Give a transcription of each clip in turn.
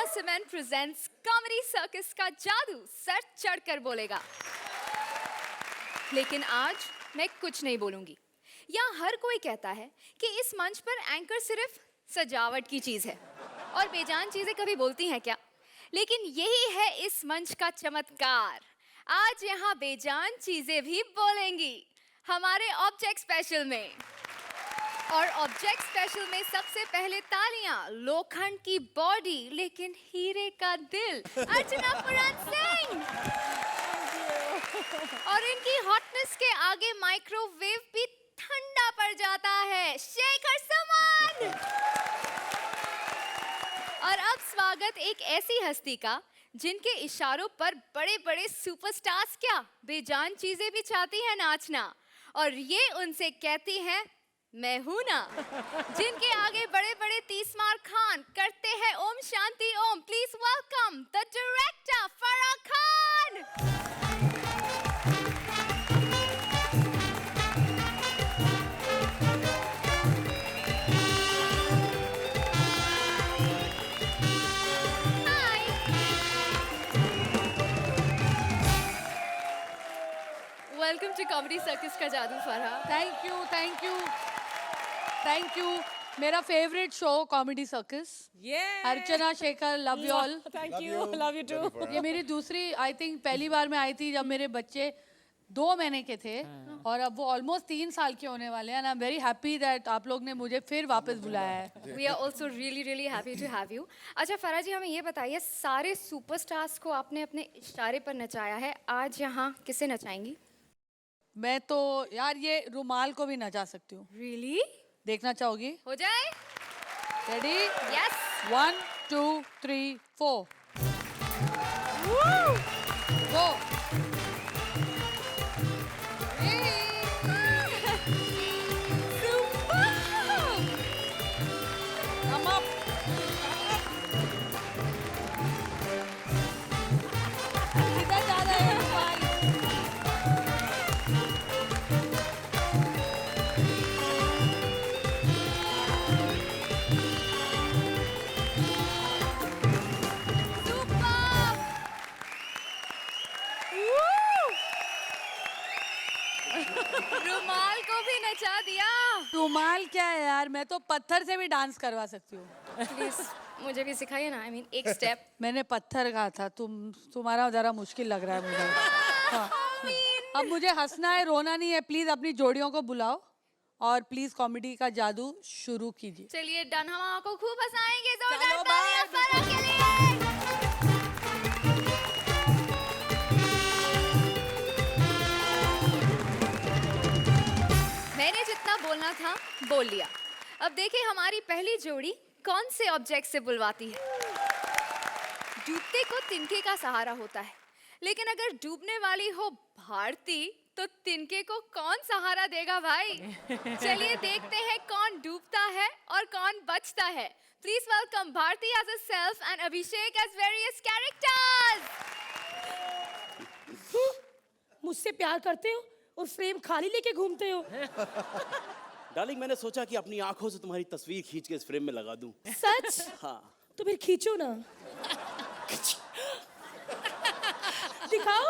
Cement presents comedy circus का जादू sir चढ़कर बोलेगा। लेकिन आज मैं कुछ नहीं बोलूंगी। यहाँ हर कोई कहता है कि इस मंच पर एंकर सिर्फ सजावट की चीज है और बेजान चीजें कभी बोलती हैं क्या? लेकिन यही है इस मंच का चमत्कार। आज यहाँ बेजान चीजें भी बोलेंगी हमारे ऑब्जेक्ट स्पेशल में। और ऑब्जेक्ट स्पेशल में सबसे पहले तालियां लोखंड की बॉडी लेकिन हीरे का दिल अर्चना पुराण सिंह। और इनकी हॉटनेस के आगे माइक्रोवेव भी ठंडा पड़ जाता है, शेखर सुमन। और अब स्वागत एक ऐसी हस्ती का जिनके इशारों पर बड़े बड़े सुपरस्टार्स क्या बेजान चीजें भी चाहती हैं नाचना, और ये उनसे कहती हैं मैं हूं ना। जिनके आगे बड़े बड़े तीसमार खान करते हैं Om Shanti Om. Please welcome the director Farah Khan. Welcome to comedy circus का जादू Farah. Thank you thank you thank you. मेरा favourite show comedy circus. Archana, Shekhar, love you all. Thank you, love you too. ये मेरी दूसरी, आई थिंक पहली बार मैं आई थी जब मेरे बच्चे 2 महीने के थे और अब वो ऑलमोस्ट 3 साल के होने वाले हैं। I am very happy that आप लोग ने मुझे फिर वापस बुलाया है। We are also really happy to have you. अच्छा फराह जी, हमें ये बताइए, सारे सुपरस्टार्स को आपने अपने इशारे पर नचाया है, आज यहाँ किसे नचाएंगी? मैं तो यार ये रुमाल को भी नचा सकती हूँ। Really? देखना चाहोगी? हो जाए? रेडी? Yes. 1 2 3 4 गो। रुमाल को भी नचा दिया। रुमाल क्या है यार, मैं तो पत्थर से भी डांस करवा सकती हूँ। प्लीज मुझे भी सिखाइए ना। एक स्टेप। मैंने पत्थर कहा था, तुम्हारा जरा मुश्किल लग रहा है मुझे। हाँ। अब मुझे हंसना है, रोना नहीं है। प्लीज अपनी जोड़ियों को बुलाओ और प्लीज कॉमेडी का जादू शुरू कीजिए। चलिए डन, हम आपको खूब हंसाएंगे। जोरदार चलो, तालियां बाय। फराह के लिए। मैंने जितना बोलना था बोल लिया। अब देखिए हमारी पहली जोड़ी कौन से ऑब्जेक्ट से बुलवाती है। डूबते को तिनके का सहारा होता है, लेकिन अगर डूबने वाली हो भारती तो तिनके को कौन सहारा देगा भाई? चलिए देखते हैं कौन डूबता है और कौन बचता है। Please welcome Bharti as a self and Abhishek as various characters. मुझसे प्यार करते हो और फ्रेम खाली लेके घूमते हो। डार्लिंग, मैंने सोचा कि अपनी आंखों से तुम्हारी तस्वीर खींच के इस फ्रेम में लगा दूं। सच? हाँ। तो फिर खींचो ना। दिखाओ।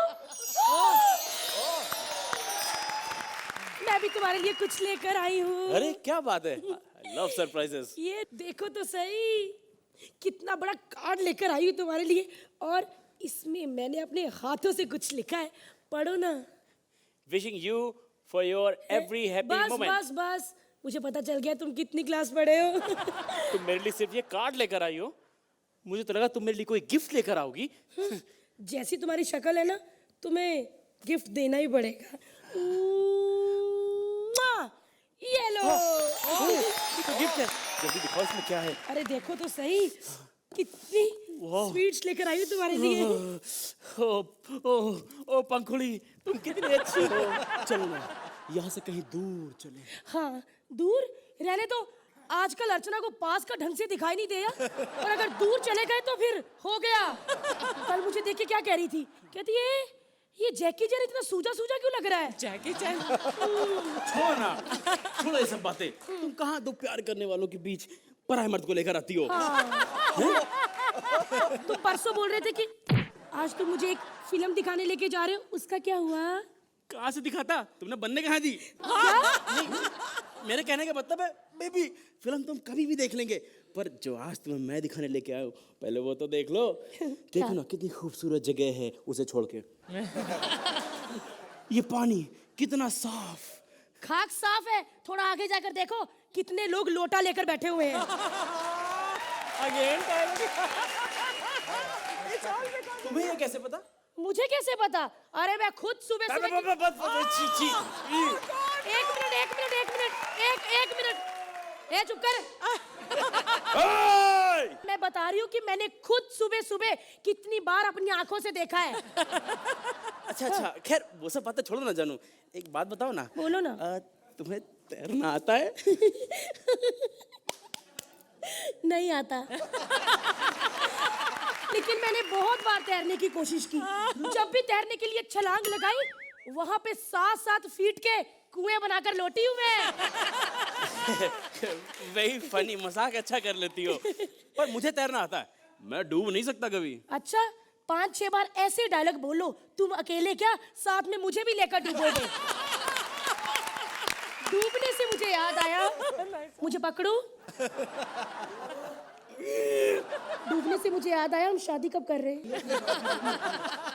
मैं भी तुम्हारे लिए कुछ लेकर आई हूँ। अरे क्या बात है, I love surprises। ये देखो तो सही, कितना बड़ा कार्ड लेकर आई हूँ तुम्हारे लिए, और इसमें मैंने अपने हाथों से कुछ लिखा है, पढ़ो ना। Wishing you for your every happy बस moment। बस बस, मुझे पता चल गया तुम कितनी क्लास पढ़े हो। तुम मेरे लिए सिर्फ ये कार्ड लेकर आई हो, मुझे तो लगा तुम मेरे लिए कोई गिफ्ट लेकर आओगी। जैसी तुम्हारी शक्ल है ना, तुम्हें गिफ्ट देना ही पड़ेगा। ये लो। ये तो गिफ्ट है, जल्दी दिखाओ इसमें क्या है। अरे देखो तो सही, कितनी स्वीट्स लेकर आई हूँ तुम्हारे लिए। ओ पंखुड़ी, तुम कितनी अच्छी हो। चलो ना, यहाँ से कहीं दूर चले। हाँ, दूर रहने तो आजकल अर्चना को पास का ढंग से दिखाई नहीं दिया, और अगर दूर चले गए तो फिर हो गया। कल मुझे देख के क्या कह रही थी, कहती है ये जैकी चैन इतना सूजा सूजा क्यों लग रहा है? जैकी चैन। छोड़ो ना, छोड़ो ये सब बातें। तुम कहाँ दो प्यार करने वालों के बीच पराये मर्द को लेकर आती हो। तुम परसों बोल रहे थे कि आज तुम मुझे एक फिल्म दिखाने लेके जा रहे हो, उसका क्या हुआ? कहाँ से दिखाता? तुमने बनने कहाँ दी? मेरे कहने का मतलब है बेबी, फिल्म तुम कभी भी देख लेंगे, पर जो आज तुम्हें मैं दिखाने लेके आया हूँ, पहले वो तो देख लो। देखो ना कितनी खूबसूरत जगह है उसे छोड़ के। ये पानी कितना साफ। खाक साफ है, थोड़ा आगे जाकर देखो कितने लोग लोटा लेकर बैठे हुए हैं। अगेन तुम्हें ये कैसे पता? मुझे कैसे पता? अरे मैं खुद सुबह सुबह एक मिनट ए चुप कर। मैं बता रही हूँ कि मैंने खुद सुबह सुबह कितनी बार अपनी आंखों से देखा है। अच्छा, खैर वो सब बातें छोड़ो ना जानू, एक बात बताओ ना। बोलो ना। तुम्हें तैरना आता है? नहीं आता। लेकिन मैंने बहुत बार तैरने की कोशिश की। जब भी तैरने के लिए छलांग लगाई, वहां पे 7-7 फीट के कुएं बनाकर लौटी हूँ मैं। वही फनी मजाक अच्छा कर लेती हो, पर मुझे तैरना आता है, मैं डूब नहीं सकता कभी। अच्छा 5-6 बार ऐसे डायलॉग बोलो, तुम अकेले क्या साथ में मुझे भी लेकर डूबोगे। डूबने से मुझे याद आया, मुझे पकड़ो। डूबने से मुझे याद आया, हम शादी कब कर रहे हैं?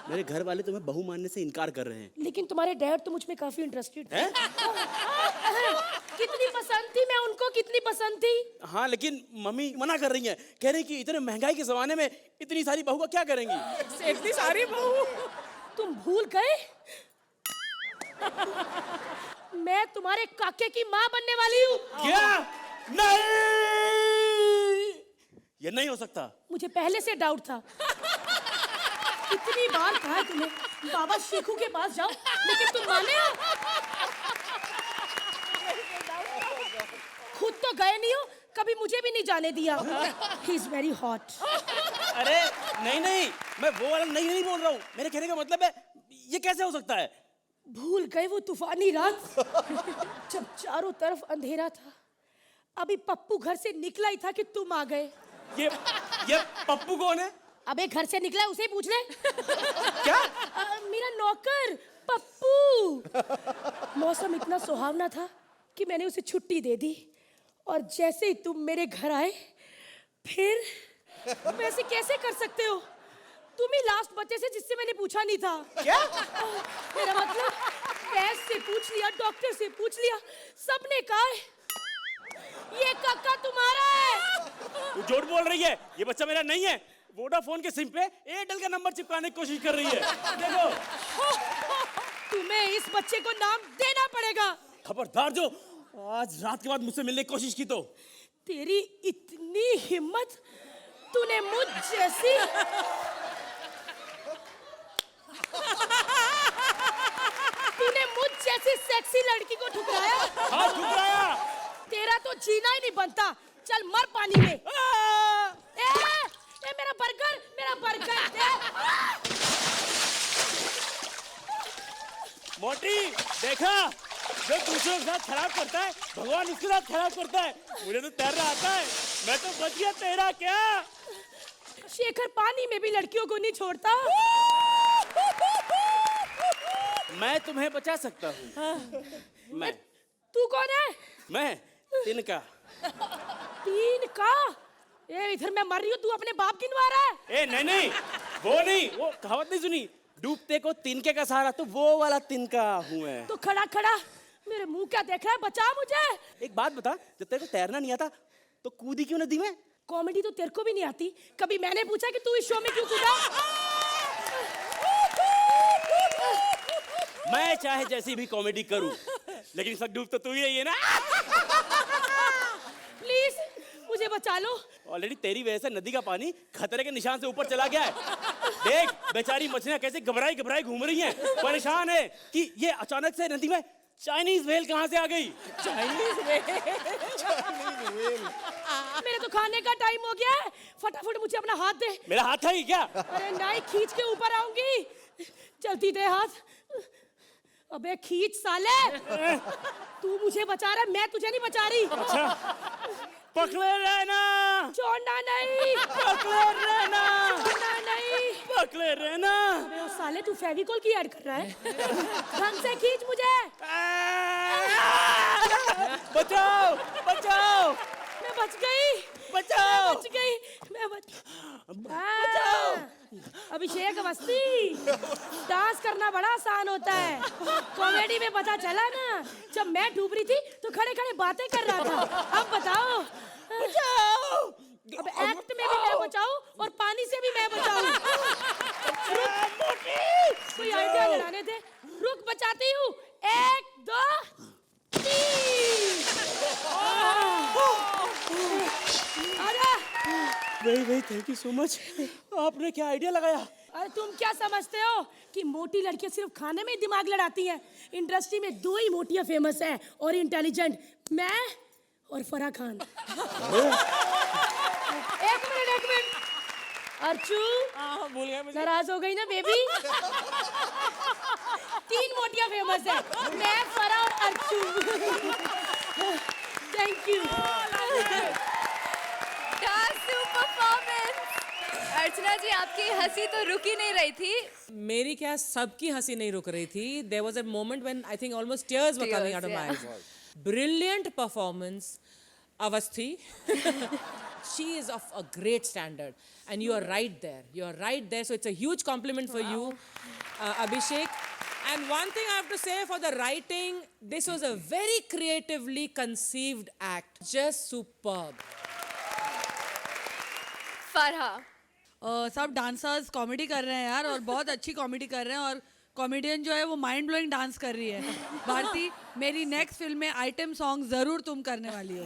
मेरे घर वाले तुम्हें बहू मानने से इनकार कर रहे हैं। लेकिन तुम्हारे डैड तो मुझ में काफी इंटरेस्टेड थे। हैं? कितनी पसंद थी मैं उनको, कितनी पसंद थी। हाँ, लेकिन मम्मी मना कर रही हैं, कह रही कि इतने महंगाई के जमाने में इतनी सारी बहू का क्या करेंगी? इतनी सारी बहू तुम भूल गए मैं तुम्हारे काके की माँ बनने वाली हूँ। क्या? नहीं, ये नहीं हो सकता। मुझे पहले से डाउट था। कितनी बार कहा तुम्हें बाबा शेखू के पास जाओ, लेकिन तुम माने हो? खुद तो गए नहीं हो, कभी मुझे भी नहीं जाने दिया। He is very hot. अरे नहीं, मैं वो वाला नहीं बोल रहा हूँ। मेरे कहने का मतलब है ये कैसे हो सकता है? भूल गए वो तूफानी रात जब चारों तरफ अंधेरा था। अभी पप्पू घर से निकला ही था कि तुम आ गए। ये पप्पू कौन है? अबे घर से निकला उसे ही पूछ ले। क्या? मेरा नौकर पप्पू। मौसम इतना सुहावना था कि मैंने उसे छुट्टी दे दी, और जैसे ही तुम मेरे घर आए, फिर वैसे कैसे कर सकते हो? तुम ही लास्ट बच्चे से जिससे मैंने पूछा नहीं था। क्या? मेरा मतलब वैद्य से पूछ लिया, डॉक्टर से पूछ लिया, सबने कहा ये काका तुम्हारा है। तू झूठ बोल रही है, ये बच्चा मेरा नहीं है। वोडाफोन के सिम पे एयरटेल का नंबर चिपकाने की कोशिश कर रही है। देखो, तुम्हें इस बच्चे को नाम देना पड़ेगा। खबरदार जो आज रात के बाद मुझसे मिलने की कोशिश की तो। तेरी इतनी हिम्मत, तूने मुझ जैसी सेक्सी लड़की को ठुकराया। हाँ, ठुकराया। तेरा तो जीना ही नहीं बनता, चल मर पानी में। ए मेरा बर्गर दे। मोटी, देखा, जो दूसरों के साथ खराब करता है, भगवान उसके साथ खराब करता है। मुझे तो तैरना आता है, मैं तो बच गया। तेरा क्या? शेखर पानी में भी लड़कियों को नहीं छोड़ता। मैं तुम्हें बचा सकता हूँ। मैं। तू कौन है? मैं तिनका। तीन का? ए इधर मैं मर रही हूँ, तू अपने बाप गिनवा रहा है। ए नहीं, वो नहीं, वो कहावत नहीं सुनी, डूबते को तिनके का सहारा, तो वो वाला तिनका हूँ मैं। तो खड़ा मेरे मुंह क्या देख रहा है? बचा मुझे। एक बात बता, जब तेरे को तैरना नहीं आता तो कूदी क्यों नदी में? कॉमेडी तो तेरे को भी नहीं आती, कभी मैंने पूछा कि तू इस शो में क्यों कूदा? मैं चाहे जैसी भी कॉमेडी करूं, लेकिन सब डूब तो तू ही रही है ना। प्लीज मुझे बचा लो। ऑलरेडी तेरी वजह से नदी का पानी खतरे के निशान से ऊपर चला गया है। देख बेचारी मछलियां कैसे घबराई घूम रही हैं, परेशान है कि ये अचानक से नदी में चाइनीज व्हेल कहां से आ गई। Chinese whale. मेरे तो खाने का टाइम हो गया है, फटाफट मुझे अपना हाथ दे। मेरा हाथ है ही क्या? अरे नहीं, खींच के ऊपर आऊंगी। चलती दे हाथ। अबे खींच साले। तू मुझे बचा रहा है, मैं तुझे नहीं बचा रही। अच्छा, पकड़े रहना, छोड़ना नहीं, पकड़े रहना, छोड़ना नहीं। पकड़े रहना। अबे ओ साले, तू फेविकोल की ऐड कर रहा है? ढंग से खींच मुझे। बचाओ, बचाओ, मैं बच गई, बचाओ, बच गई, मैं बचाओ। अभिषेक अवस्थी, डांस करना बड़ा आसान होता है। कॉमेडी में पता चला ना, जब मैं डूब रही थी तो खड़े खड़े बातें कर रहा था। अब बताओ, बचाओ। अब एक्ट में भी मैं बचाऊं और पानी से भी मैं बचाऊं। कोई आइडिया लगाने थे। रुक, बचाती हूँ। 1 2 3। आजा। भाई थैंक यू सो मच। आपने क्या आइडिया लगाया? अरे तुम क्या समझते हो कि मोटी लड़कियां सिर्फ खाने में ही दिमाग लड़ाती हैं? इंडस्ट्री में 2 ही मोटियां फेमस हैं और इंटेलिजेंट, मैं और फराह खान। एक मिनट। अर्चू, भूल गया मुझे। नाराज हो गई ना बेबी? 3 मोटियां फेमस है, मैं, फराह और Archu. Thank you. Performance. Archana ji, आपकी हंसी तो रुक ही नहीं रही थी। मेरी क्या, सबकी हंसी नहीं रुक रही थी. There was a moment when I think almost tears were coming out of my eyes. Brilliant performance, Avasthi. She is of a great standard, and you are right there. You are right there. So it's a huge compliment for you, Abhishek. And one thing I have to say for the writing, this was a very creatively conceived act. Just superb. Farha, सब dancers comedy कर रहे हैं यार, और बहुत अच्छी comedy कर रहे हैं, और कॉमेडियन जो है वो माइंड ब्लोइंग डांस कर रही है। भारती, मेरी नेक्स्ट फिल्म में आइटम सॉन्ग जरूर तुम करने वाली हो।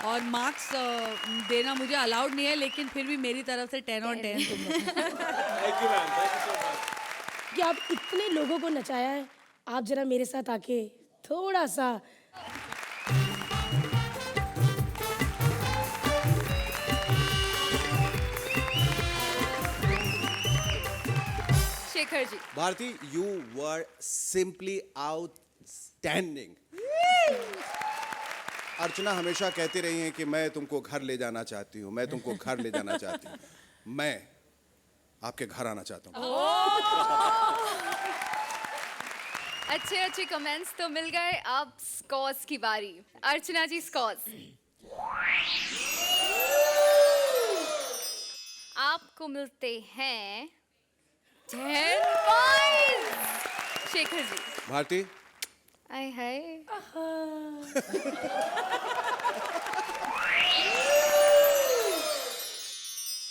और मार्क्स देना मुझे अलाउड नहीं है, लेकिन फिर भी मेरी तरफ से 10 on 10 तुम लोग। Thank you ma'am, thank you so much. कि आप इतने लोगों को नचाया है, आप जरा मेरे साथ आके थोड़ा सा Shekhar ji. Bharti, you were simply outstanding. अर्चना हमेशा कहती रही हैं कि मैं तुमको घर ले जाना चाहती हूँ, मैं तुमको घर ले जाना चाहती हूँ। मैं आपके घर आना चाहता हूँ। अच्छे कमेंट्स तो मिल गए। अब स्कॉर्स की बारी। अर्चना जी, स्कॉर्स। आपको मिलते हैं 10 पॉइंट्स। शेखर जी। भारती, आय हाय।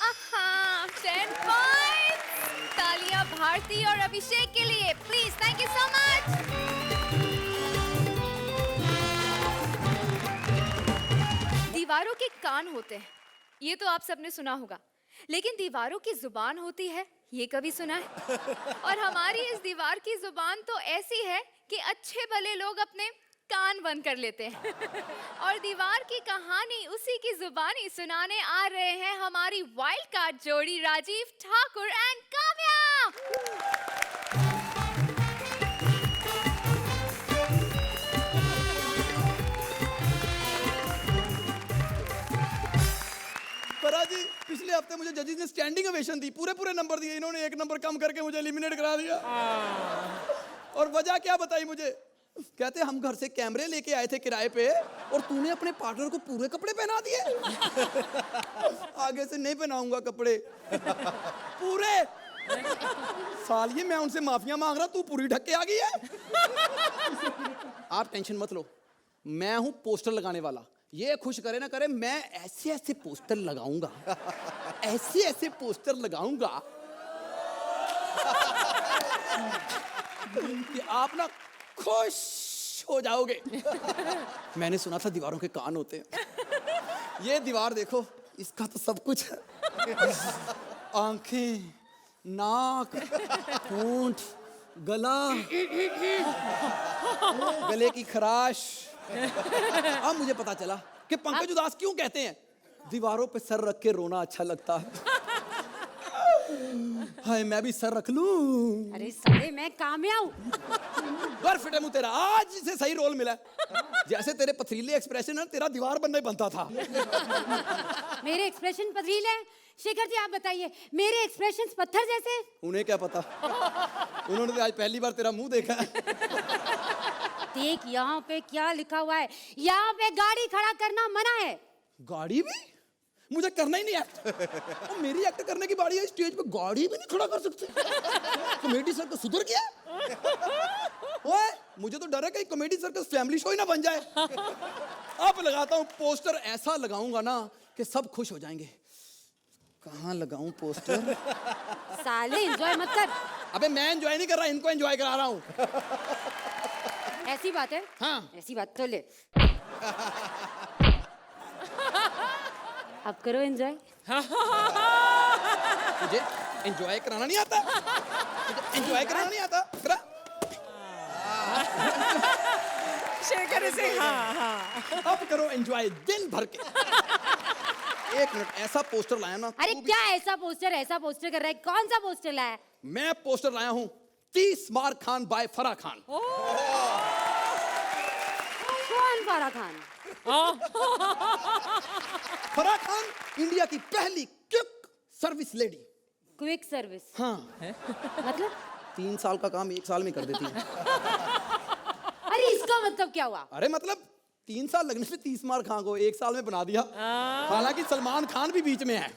आहा, 10 पॉइंट्स। तालियां भारती और अभिषेक के लिए, please. Thank you so much. दीवारों के कान होते हैं, ये तो आप सबने सुना होगा, लेकिन दीवारों की जुबान होती है, ये कभी सुना है? और हमारी इस दीवार की जुबान तो ऐसी है कि अच्छे भले लोग अपने कान बंद कर लेते हैं। और दीवार की कहानी उसी की जुबानी सुनाने आ रहे हैं हमारी वाइल्ड कार्ड जोड़ी राजीव ठाकुर एंड काव्या। फराह जी, पिछले हफ्ते मुझे जजेस ने स्टैंडिंग ओवेशन दी, पूरे नंबर दिए, इन्होंने 1 नंबर कम करके मुझे एलिमिनेट करा दिया। और वजह क्या बताई मुझे? कहते हम घर से कैमरे लेके आए थे किराए पे, और तूने अपने पार्टनर को पूरे कपड़े पहना दिए। आगे से नहीं पहनाऊंगा कपड़े पूरे। सालिए, मैं उनसे माफिया मांग रहा, तू पूरी ढक के आ गई है। आप टेंशन मत लो, मैं हूं पोस्टर लगाने वाला। ये खुश करे ना करे, मैं ऐसे पोस्टर लगाऊंगा, ऐसे पोस्टर लगाऊंगा कि आप ना खुश हो जाओगे। मैंने सुना था दीवारों के कान होते हैं। ये दीवार देखो, इसका तो सब कुछ है। आंखें, नाक, होंठ, गला, गले की खराश। अब मुझे पता चला कि पंकज उदास क्यों कहते हैं दीवारों पे सर रख के रोना अच्छा लगता है। हाय मैं भी सर रख लूं। अरे साले मैं काम में आऊं। बर फिटे मुंह तेरा, आज से सही रोल मिला है। जैसे तेरे पथरीले एक्सप्रेशन है तेरा दीवार बनने बनता था। मेरे एक्सप्रेशन पथरीले हैं। शेखर जी आप बताइए, मेरे एक्सप्रेशंस पत्थर जैसे? उन्हें क्या पता, उन्होंने तो आज पहली बार तेरा मुंह देखा है। देख यहाँ पे क्या लिखा हुआ है, यहाँ पे गाड़ी खड़ा करना मना है। गाड़ी भी? मुझे करना ही नहीं एक्ट। और मेरी एक्ट करने की बारी है, स्टेज पे गाड़ी भी नहीं खड़ा कर सकते। कॉमेडी सर्कस सुधर गया? ओए मुझे तो डर है कहीं कॉमेडी सर्कस फैमिली शो ही ना बन जाए। अब लगाता हूँ पोस्टर, ऐसा लगाऊंगा ना कि सब खुश हो जाएंगे। कहाँ लगाऊं पोस्टर? साले एंजॉय मत कर। अबे मैं एंजॉय नहीं कर रहा, इनको एंजॉय करा रहा हूँ। ऐसी बात है? हाँ। ऐसी बात तो ले। अब करो एंजॉय। तुझे एंजॉय कराना नहीं आता? तुझे एंजॉय कराना नहीं आता? करा। शेखर इसे हाँ। अब करो एंजॉय दिल भर के। एक मिनट, ऐसा पोस्टर लाया ना। अरे क्या ऐसा पोस्टर कर रहा है? कौन सा पोस्टर लाया है? मैं पोस्टर लाया हूँ 30 मार खान बाय फराह खान। कौन फराह खान? फराह खान इंडिया की पहली quick service lady. Quick service? हाँ। मतलब? 3 साल का काम 1 साल में कर देती है। अरे इसका मतलब क्या हुआ? अरे मतलब 3 साल लगने से 30 मार खान को 1 साल में बना दिया। हालांकि सलमान खान भी बीच में है।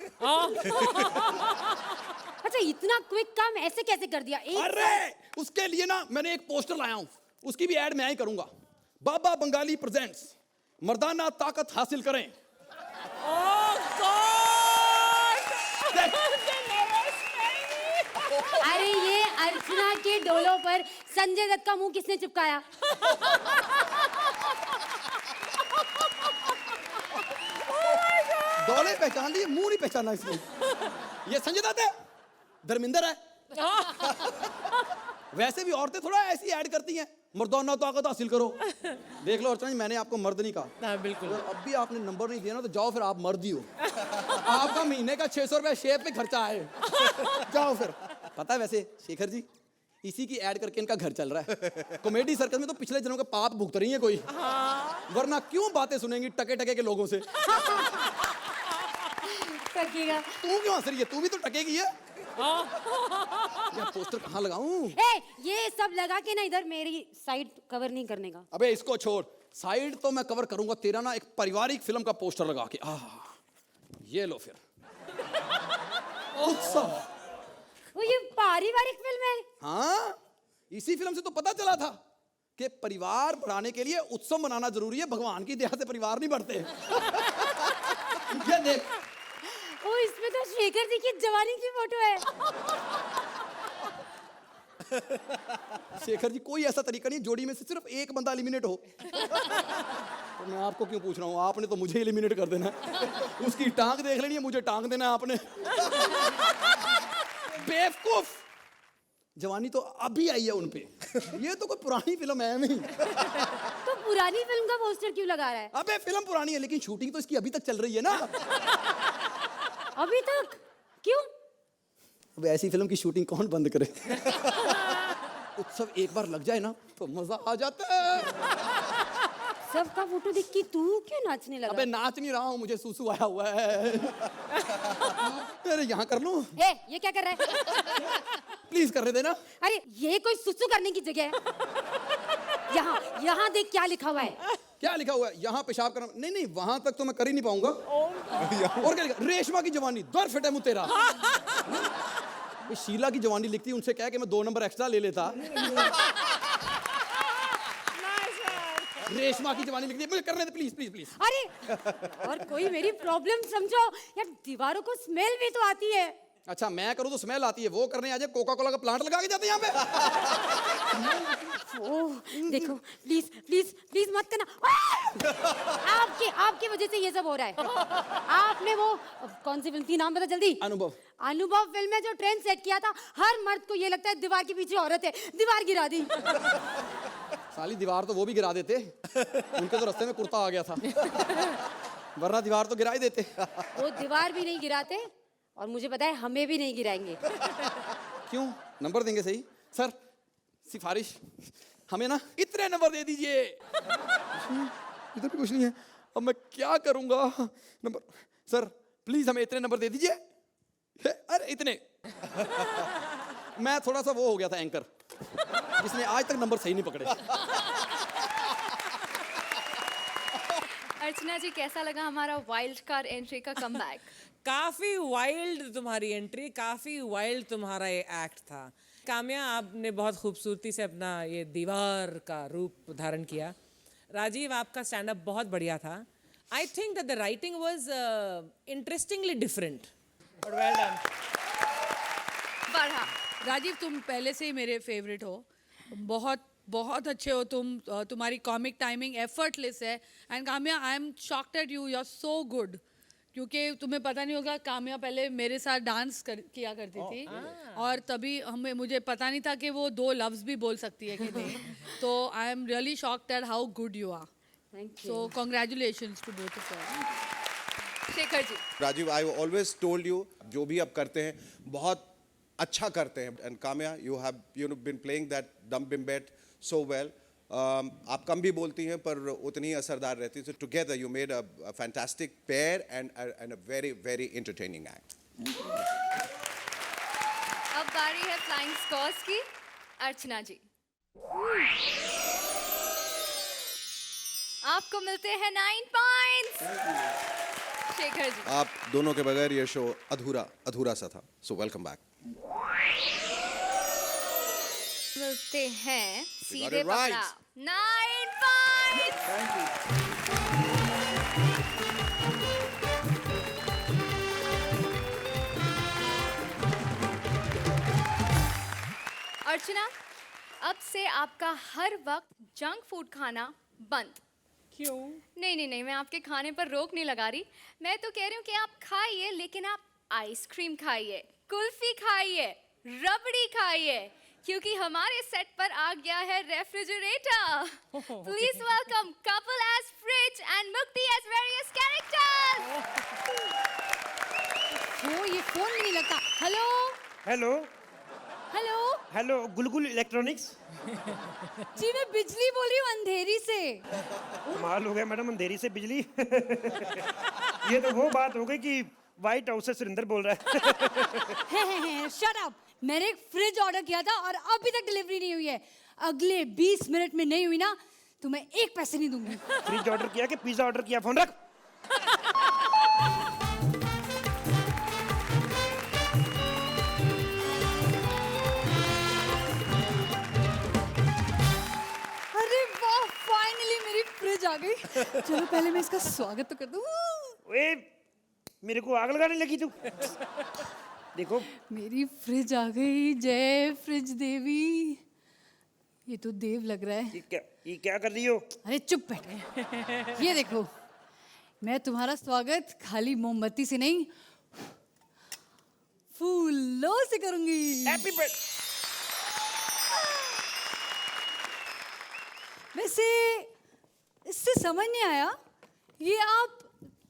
अच्छा इतना क्विक काम ऐसे कैसे कर दिया? अरे उसके लिए ना मैंने एक पोस्टर लाया हूँ, उसकी भी ऐड मैं ही करूंगा। बाबा बंगाली प्रेजेंट्स मर्दाना ताकत हासिल करें। अरे ये अर्चना के डोलों पर संजय दत्त का मुंह किसने चिपकाया? डोले पहचान लिए, मुंह नहीं पहचाना इसमें। ये संजय दत्त है, धर्मेंद्र है। वैसे भी औरतें थोड़ा ऐसी ऐड करती हैं, मर्दाना ताकत हासिल करो। देख लो अर्चना जी, मैंने आपको मर्द नहीं कहा। हाँ बिल्कुल। अगर अब भी आपने नंबर नहीं दिया ना तो जाओ फिर, आप मर्द ही हो। आपका महीने का 600 रुपया शेप पे खर्चा है। जाओ फिर। पता है वैसे शेखर जी, इसी की ऐड करके इनका घर चल रहा है। कॉमेडी सर्कल में तो पिछले जन्मों के पाप भुगत रही है कोई। वरना क्यों बातें सुनेंगी टके टके के लोगों से। टकेगा। तू क्यों हंस रही है? तू भी तो टकेगी है। यार पोस्टर कहाँ लगाऊं? ये सब लगा के ना इधर मेरी साइड कवर नहीं करने का। अबे इसको छोड़, साइड तो मैं कवर करूंगा, तेरा ना एक पारिवारिक फिल्म का पोस्टर लगा के। ये लो फिर। उत्सव। वो ये पारिवारिक फिल्म है? हाँ, इसी फिल्म से तो पता चला था कि परिवार बढ़ाने के लिए उत्सव मनाना जरूरी है। भगवान की दया से परिवार नहीं बढ़ते। ये देख। ओ इसमें तो शेखर जी की जवानी की फोटो है। शेखर जी कोई ऐसा तरीका नहीं जोड़ी में से सिर्फ एक बंदा एलिमिनेट हो। तो मैं आपको क्यों पूछ रहा हूँ, आपने तो मुझे एलिमिनेट कर देना है। उसकी टांग देख लेनी है, मुझे टांग देना है आपने। बेवकूफ, जवानी तो अभी आई है उनपे। ये तो कोई पुरानी फिल्म है नहीं। तो पुरानी फिल्म का पोस्टर क्यों लगा रहा है? अबे फिल्म पुरानी है लेकिन शूटिंग तो इसकी अभी तक चल रही है ना। अभी तक? क्यों? अब ऐसी फिल्म की शूटिंग कौन बंद करे। उत्सव एक बार लग जाए ना तो मजा आ जाता है। सबका फोटो देख के तू क्यों नाचने लगा? अबे नाच नहीं रहा हूँ, मुझे सूसू आया हुआ है। अरे यहाँ कर लूं? ये क्या कर रहा है? प्लीज कर देना। अरे ये कोई सुसु करने की जगह है? यहाँ देख क्या लिखा हुआ है। क्या लिखा हुआ है? यहाँ पेशाब करना? नहीं नहीं, वहां तक तो मैं कर ही नहीं पाऊंगा। और क्या लिखा? रेशमा की जवानी दर फिटे मुंह तेरा। ये शीला की जवानी लिखती, उनसे कह के मैं 2 नंबर एक्स्ट्रा ले लेता। रेशमा की जवानी लिखती है, मुझे करने दे प्लीज प्लीज प्लीज। अरे और कोई मेरी प्रॉब्लम समझो यार, दीवारों को स्मेल भी तो आती है। अच्छा मैं करूँ तो स्मेल आती है, वो करने आ जाए कोका कोला का प्लांट लगा के जाते हैं यहाँ पे। ओह देखो प्लीज प्लीज प्लीज मत करना। आपकी वजह से ये सब हो रहा है। आपने वो कौन सी फिल्म थी, नाम बता जल्दी। अनुभव। अनुभव फिल्म में जो ट्रेंड सेट किया था, हर मर्द को ये लगता है दीवार के पीछे औरत है, दीवार गिरा दी। साली दीवार तो वो भी गिरा देते, उनके तो रास्ते में कुर्ता आ गया था। वरना दीवार तो गिरा ही देते। वो दीवार भी नहीं गिराते, और मुझे पता है हमें भी नहीं गिराएंगे। क्यों? नंबर देंगे सही। सर, सिफारिश, हमें ना इतने नंबर दे दीजिए। इधर भी कुछ नहीं है, अब मैं क्या करूंगा? नंबर, सर प्लीज हमें इतने नंबर दे दीजिए। अरे इतने। मैं थोड़ा सा वो हो गया था एंकर, जिसने आज तक नंबर सही नहीं पकड़े। अर्चना जी, कैसा लगा हमारा वाइल्ड कार्ड एंट्री का कमबैक? काफी वाइल्ड तुम्हारी एंट्री, काफी वाइल्ड तुम्हारा ये एक्ट था। काम्या, आपने बहुत खूबसूरती से अपना ये दीवार का रूप धारण किया। राजीव, आपका स्टैंड अप बहुत बढ़िया था। I think that the writing was interestingly different, but well done. बढ़ा। राजीव, तुम पहले से ही मेरे फेवरेट हो, बहुत बहुत अच्छे हो तुम। तुम्हारी कॉमिक टाइमिंग एफर्टलेस है। And Kamya, I am shocked at you, you are so good. क्योंकि तुम्हें पता नहीं होगा, काम्या पहले मेरे साथ डांस किया करती थी, और तभी मुझे पता नहीं था कि वो 2 लफ्ज भी बोल सकती है कि नहीं। तो I am really shocked at how good you are. Thank you. So congratulations to both of you. Shekhar ji, Rajiv, I always told you, जो भी आप करते हैं बहुत अच्छा करते हैं। And Kamya, you have been playing that dumb bimbette so well. आप कम भी बोलती हैं पर उतनी ही असरदार रहती है। Together you made a fantastic pair and a very very entertaining act. अब बारी है फ्लाइंग स्क्वाड्स की। अर्चना जी, आपको मिलते हैं 9 पॉइंट्स। शेखर जी, आप दोनों के बगैर ये शो अधूरा सा था। So welcome back. मिलते हैं सीधे it right. पकड़ा 9 पॉइंट्स। अर्चना, अब से आपका हर वक्त जंक फूड खाना बंद। क्यों? नहीं, मैं आपके खाने पर रोक नहीं लगा रही। मैं तो कह रही हूँ कि आप खाइए, लेकिन आप आइसक्रीम खाइए, कुल्फी खाइए, रबड़ी खाइए, क्योंकि हमारे सेट पर आ गया है refrigerator. Please welcome couple as fridge and Mukti as various characters. वो ये फोन भी नहीं लगता। Hello hello hello hello, Gulgul electronics. जी, मैं बिजली बोल रही हूँ अंधेरी से। कमाल हो गया मैडम, अंधेरी से बिजली। ये तो वो बात हो गई कि व्हाइट हाउस से सुरेंद्र बोल रहा है। Shut up. मैंने एक फ्रिज ऑर्डर किया था और अभी तक डिलीवरी नहीं हुई है। अगले 20 मिनट में नहीं हुई ना तो मैं 1 पैसे नहीं दूंगी। फ्रिज ऑर्डर किया कि पिज्जा ऑर्डर किया? फोन रख। अरे वाह, फाइनली मेरी फ्रिज आ गई। चलो पहले मैं इसका स्वागत तो कर दूं। ओए, मेरे को आग लगाने लगी तू। देखो, मेरी फ्रिज आ गई। जय फ्रिज देवी। ये तो देव लग रहा है। ये क्या कर रही हो? अरे चुप बैठे। ये देखो, मैं तुम्हारा स्वागत खाली मोमबत्ती से नहीं, फूलों से करूंगी। Happy birthday. वैसे इससे समझ नहीं आया, ये आप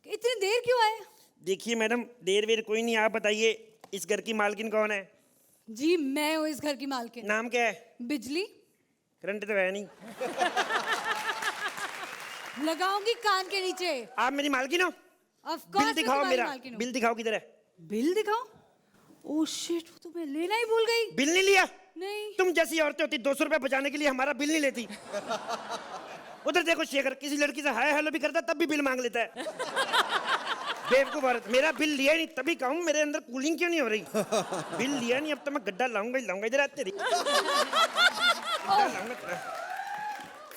इतनी देर क्यों आए? देखिए मैडम, देर वेर कोई नहीं, आप बताइए इस घर की मालकिन कौन है? जी, मैं हूँ इस घर की मालकिन। नाम क्या है? बिजली। करंट तो है नहीं। लगाऊंगी कान के नीचे। आप मेरी मालकिन हो? ऑफ बिल कोर्स दिखाओ मेरा। बिल दिखाओ, किधर है? बिल दिखाओ? ओह शिट, वो तो मैं लेना ही भूल गई। बिल नहीं लिया? नहीं। तुम जैसी औरतें होती 200 रुपए बचाने के लिए हमारा बिल नहीं लेती। उधर देखो शेखर, किसी लड़की से हाय हेलो भी करता तब भी बिल मांग लेता है। बेवकूफ औरत। मेरा बिल लिया ही नहीं, तभी कहूँ मेरे अंदर कूलिंग क्यों नहीं हो रही। बिल लिया नहीं, अब तो मैं गड्ढा लाऊंगा ही लाऊंगा। इधर आ तेरी।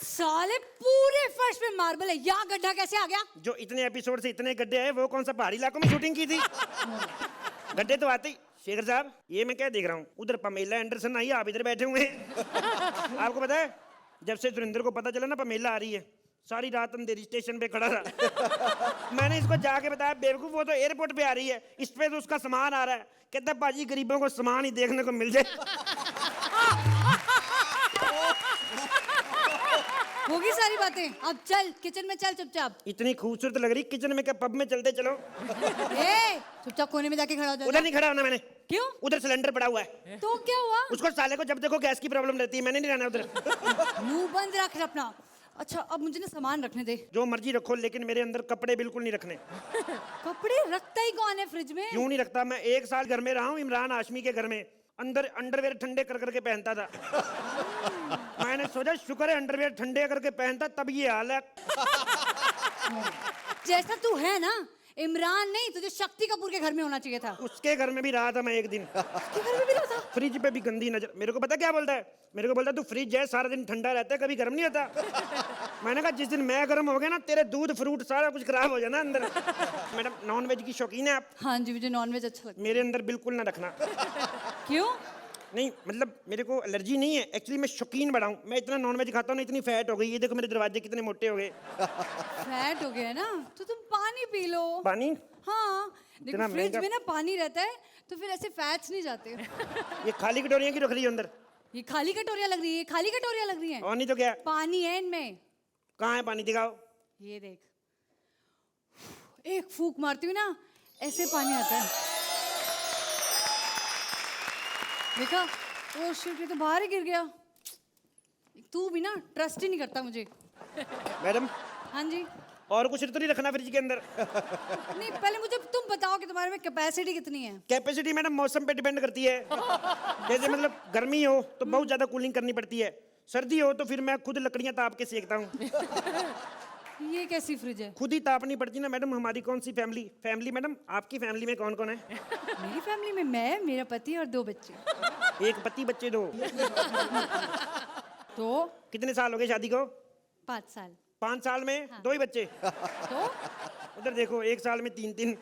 साले पूरे फर्श में मार्बल है, यहाँ गड्ढा कैसे आ गया? जो इतने एपिसोड से इतने गड्ढे आए, वो कौन सा पहाड़ी इलाकों में शूटिंग की थी? गड्ढे तो आते ही। शेखर साहब, ये मैं क्या देख रहा हूँ? उधर पमेला एंडरसन आई, आप इधर बैठे हुए हैं। आपको पता है, जब से सुरेंद्र को पता चला ना पमेला आ रही है, सारी रात अंधेरी स्टेशन पे खड़ा रहा। मैंने इसको जाके बताया, बेवकूफ वो तो एयरपोर्ट पे आ रही है, इस पे तो उसका सामान आ रहा है। कहता पाजी, गरीबों को सामान ही देखने को मिल जाए। होगी सारी बातें। अब चल किचन में चल चुपचाप। इतनी खूबसूरत लग रही, किचन में क्या पब में चलते चलो। ए, चुपचाप कोने में जाके खड़ा हो उधर जाओ। नहीं खड़ा होना मैंने। क्यों? उधर सिलेंडर पड़ा हुआ है। तो क्या हुआ? उसको साले को जब देखो गैस की प्रॉब्लम रहती है, मैंने नहीं रहना उधर। मुंह बंद रख अपना। अच्छा अब मुझे ना सामान रखने दे। जो मर्जी रखो, लेकिन मेरे अंदर कपड़े बिल्कुल नहीं रखने। कपड़े रखता ही कौन है फ्रिज में? क्यों नहीं रखता? मैं 1 साल घर में रहा हूँ इमरान हाशमी के घर में, अंदर अंडरवेयर ठंडे कर करके पहनता था। मैंने सोचा शुक्र है अंडरवेयर ठंडे करके पहनता, तब ये हाल है। जैसा तू है ना, इमरान नहीं, तुझे शक्ति कपूर के घर में होना चाहिए था। उसके घर में भी रहा था मैं एक दिन। उसके घर में भी रहा था? फ्रिज पे भी गंदी नजर। मेरे को पता क्या बोलता है? मेरे को बोलता है तू फ्रिज है, सारा दिन ठंडा रहता है, कभी गर्म नहीं होता। मैंने कहा जिस दिन मैं गर्म हो गया ना, तेरे दूध फ्रूट सारा कुछ खराब हो जाना अंदर। मैडम नॉनवेज की शौकीन है आप? हाँ जी, मुझे नॉनवेज अच्छा लगता मेरे अंदर बिल्कुल ना रखना। है। क्यों? नहीं मतलब मेरे को एलर्जी नहीं है, एक्चुअली मैं शौकीन बड़ा हूँ। मैं इतना नॉनवेज खाता हूँ ना, इतनी फैट हो गई। ये देखो मेरे दरवाजे कितने मोटे हो गए। फैट हो गया है ना, तो तुम पानी पी लो। पानी? हाँ, देखो इतना फ्रिज महंगा- में ना पानी रहता है, तो फिर ऐसे फैट्स नहीं जाते। ये खाली कटोरियाँ की रख रही है अंदर? ये खाली कटोरियाँ लग रही है, खाली कटोरियाँ लग रही हैं। और नहीं तो क्या? पानी है इनमें। कहाँ है पानी? दिखाओ। ये देख, एक फूक मारती हूँ ना, ऐसे पानी आता है। देखा? ओ शिट, ये तो बाहर ही गिर गया। तू भी ना ट्रस्ट ही नहीं करता मुझे। मैडम हाँ जी। और कुछ तो नहीं रखना फ्रिज के अंदर? नहीं, पहले मुझे तुम बताओ कि तुम्हारे में कैपेसिटी कितनी है। कैपेसिटी मैडम मौसम पे डिपेंड करती है। जैसे मतलब गर्मी हो तो बहुत ज्यादा कूलिंग करनी पड़ती है, सर्दी हो तो फिर मैं खुद लकड़ियां ताप के सेकता हूँ। ये कैसी फ्रिज है? खुद ही तापनी पड़ती ना मैडम। हमारी कौन सी फैमिली मैडम? आपकी फैमिली में कौन कौन है? मेरी फैमिली में मैं, मेरा पति और 2 बच्चे। एक पति बच्चे 2। तो कितने साल हो गए शादी को? 5 साल। 5 साल में 2 ही बच्चे? तो उधर देखो 1 साल में 3-3।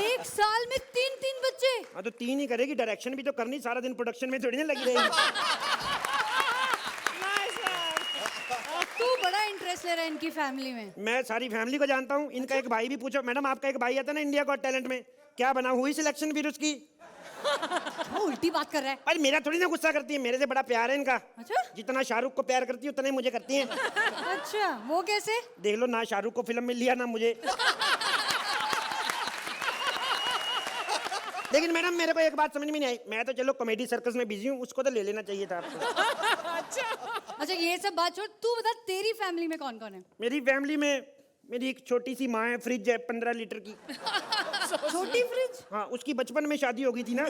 1 साल में 3-3 बच्चे? हाँ तो 3 ही करेगी, डायरेक्शन भी तो करनी, सारा दिन प्रोडक्शन में थोड़ी ना लगी रहेगी। तू बड़ा इंटरेस्ट ले रहा है इनकी फैमिली में। मैं सारी फैमिली को जानता हूँ। इनका एक भाई भी पूछो मैडम, आपका एक भाई आता ना इंडिया गॉट टैलेंट में, क्या बना? हुई सिलेक्शन फिर उसकी? वो उल्टी बात कर रहा है। अरे मेरा थोड़ी ना गुस्सा करती है, मेरे से बड़ा प्यार है इनका। अच्छा? जितना शाहरुख को प्यार करती है उतना ही मुझे करती है। अच्छा, वो कैसे? देख लो ना, शाहरुख को फिल्म मिल लिया ना मुझे। लेकिन मैडम मेरे को एक बात समझ में नहीं आई। मैं तो चलो कॉमेडी सर्कस में बिजी हूँ, उसको तो ले लेना चाहिए था आपको। अच्छा ये सब बात छोड़, तू बता तेरी फैमिली में कौन कौन है? मेरी फैमिली में मेरी एक छोटी सी माँ है, फ्रिज है 15 लीटर की। छोटी फ्रिज? हाँ, उसकी बचपन में शादी हो गई थी ना।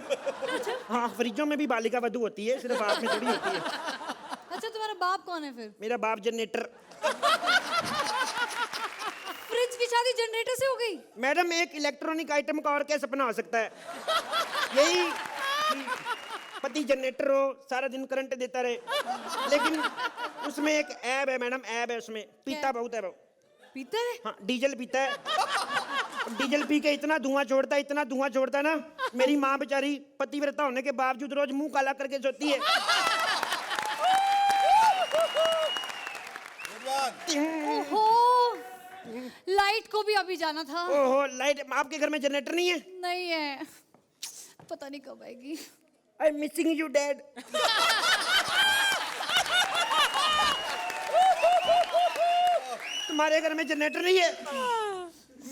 हाँ, फ्रिजों में भी बालिका वधू होती है, सिर्फ आप में थोड़ी होती है। अच्छा तुम्हारा बाप कौन है फिर? मेरा बाप जनरेटर। फ्रिज की शादी जनरेटर से हो गई? मैडम एक इलेक्ट्रॉनिक आइटम का और क्या सपना हो सकता है? यही कि पति जनरेटर हो, सारा दिन करंट देता रहे। लेकिन उसमें एक ऐब है मैडम, ऐब है उसमें, पीता बहुत है वो। पीता है? हाँ, डीजल पीता है। डीजल पी के इतना धुआं छोड़ता है, इतना धुआं छोड़ता है ना, मेरी माँ बेचारी पतिव्रता होने के बावजूद रोज मुंह काला करके सोती है। ओहो, लाइट को भी अभी जाना था। ओहो, लाइट? आपके घर में जनरेटर नहीं है? नहीं है, पता नहीं कब आएगी। I am missing you dad. तुम्हारे घर में जनरेटर नहीं है?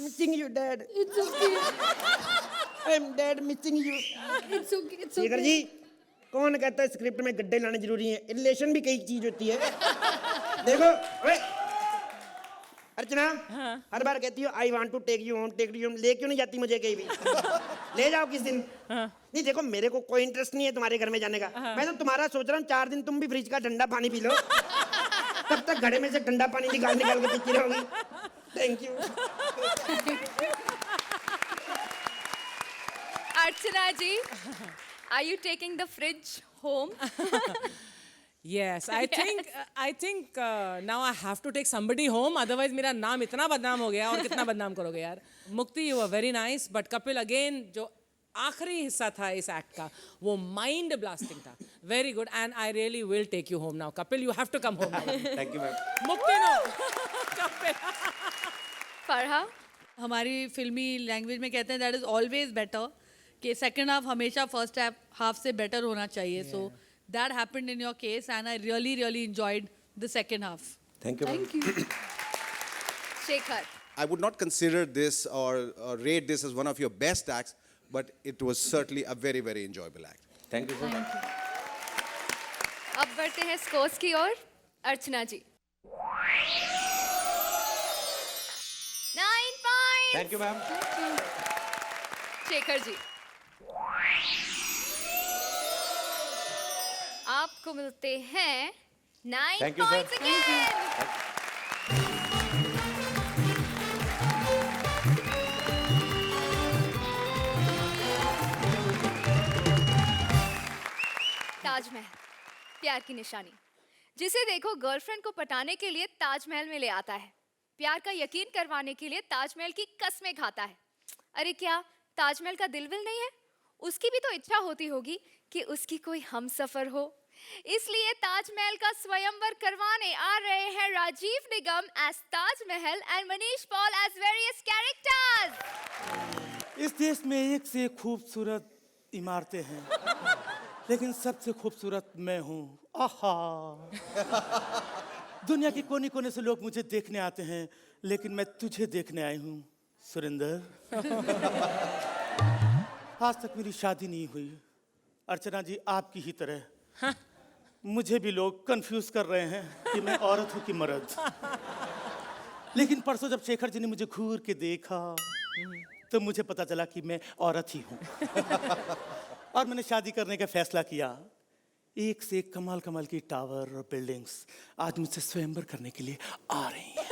Missing you dad. It's okay, I am dad missing you. It's okay, it's Shekhar okay. जी, कौन कहता है स्क्रिप्ट में गड्ढे लाने जरूरी है? रिलेशन भी कई चीज होती है। देखो ओए, अर्चना हर बार कहती हो I want to take you home, take you home, ले क्यों नहीं जाती मुझे कहीं भी? ले जाओ किस दिन। नहीं देखो मेरे को कोई इंटरेस्ट नहीं है तुम्हारे घर में जाने का। मैं तो तुम्हारा सोच रहा हूँ 4 दिन तुम भी फ्रिज का ठंडा पानी पी लो, तब तक घड़े में से ठंडा पानी निकाल निकाल के पीती रहोगी। Thank you. Archana ji, are you taking the fridge home? Yes, I think now I have to take somebody home. Otherwise, मेरा नाम इतना बदनाम हो गया, और कितना बदनाम करोगे यार? मुक्ति, you were very nice, but Kapil again जो आखिरी हिस्सा था इस एक्ट का, वो माइंड ब्लास्टिंग था. Very good, and I really will take you home now. Kapil, you have to come home now. Thank you, ma'am. मुक्ति no. Kapil. फरहा, हमारी फिल्मी लैंग्वेज में कहते हैं दैट इज ऑलवेज बेटर, कि सेकंड हाफ हमेशा first half से better होना चाहिए. So that happened in your case and I really really enjoyed the second half. Thank you, ma'am. Shekhar, I would not consider this or rate this as one of your best acts, but it was certainly a very, very enjoyable act. Thank you sir. अब बढ़ते हैं scores की ओर। Archana ji 9 point. Thank you ma'am. Shekhar ji आपको मिलते हैं 9 Thank you, sir. Points again. Taj Mahal प्यार की निशानी, जिसे देखो गर्लफ्रेंड को पटाने के लिए ताजमहल में ले आता है, प्यार का यकीन करवाने के लिए ताजमहल की कस्में खाता है। अरे क्या ताजमहल का दिल विल नहीं है? उसकी भी तो इच्छा होती होगी कि उसकी कोई हमसफर हो। इसलिए ताजमहल का स्वयंवर करवाने आ रहे हैं Rajiv Nigam as Taj Mahal and Manish Paul as various characters. इस देश में एक से एक खूबसूरत इमारतें हैं, लेकिन सबसे खूबसूरत मैं हूँ। आहा। दुनिया के कोने कोने से लोग मुझे देखने आते हैं, लेकिन मैं तुझे देखने आई हूँ सुरेंद्र। आज तक मेरी शादी नहीं हुई। अर्चना जी, आपकी ही तरह मुझे भी लोग कंफ्यूज कर रहे हैं कि मैं औरत हूँ कि मर्द। लेकिन परसों जब शेखर जी ने मुझे घूर के देखा तो मुझे पता चला कि मैं औरत ही हूँ। और मैंने शादी करने का फैसला किया। एक से एक कमाल कमाल की टावर और बिल्डिंग्स आज मुझसे स्वयंवर करने के लिए आ रही हैं।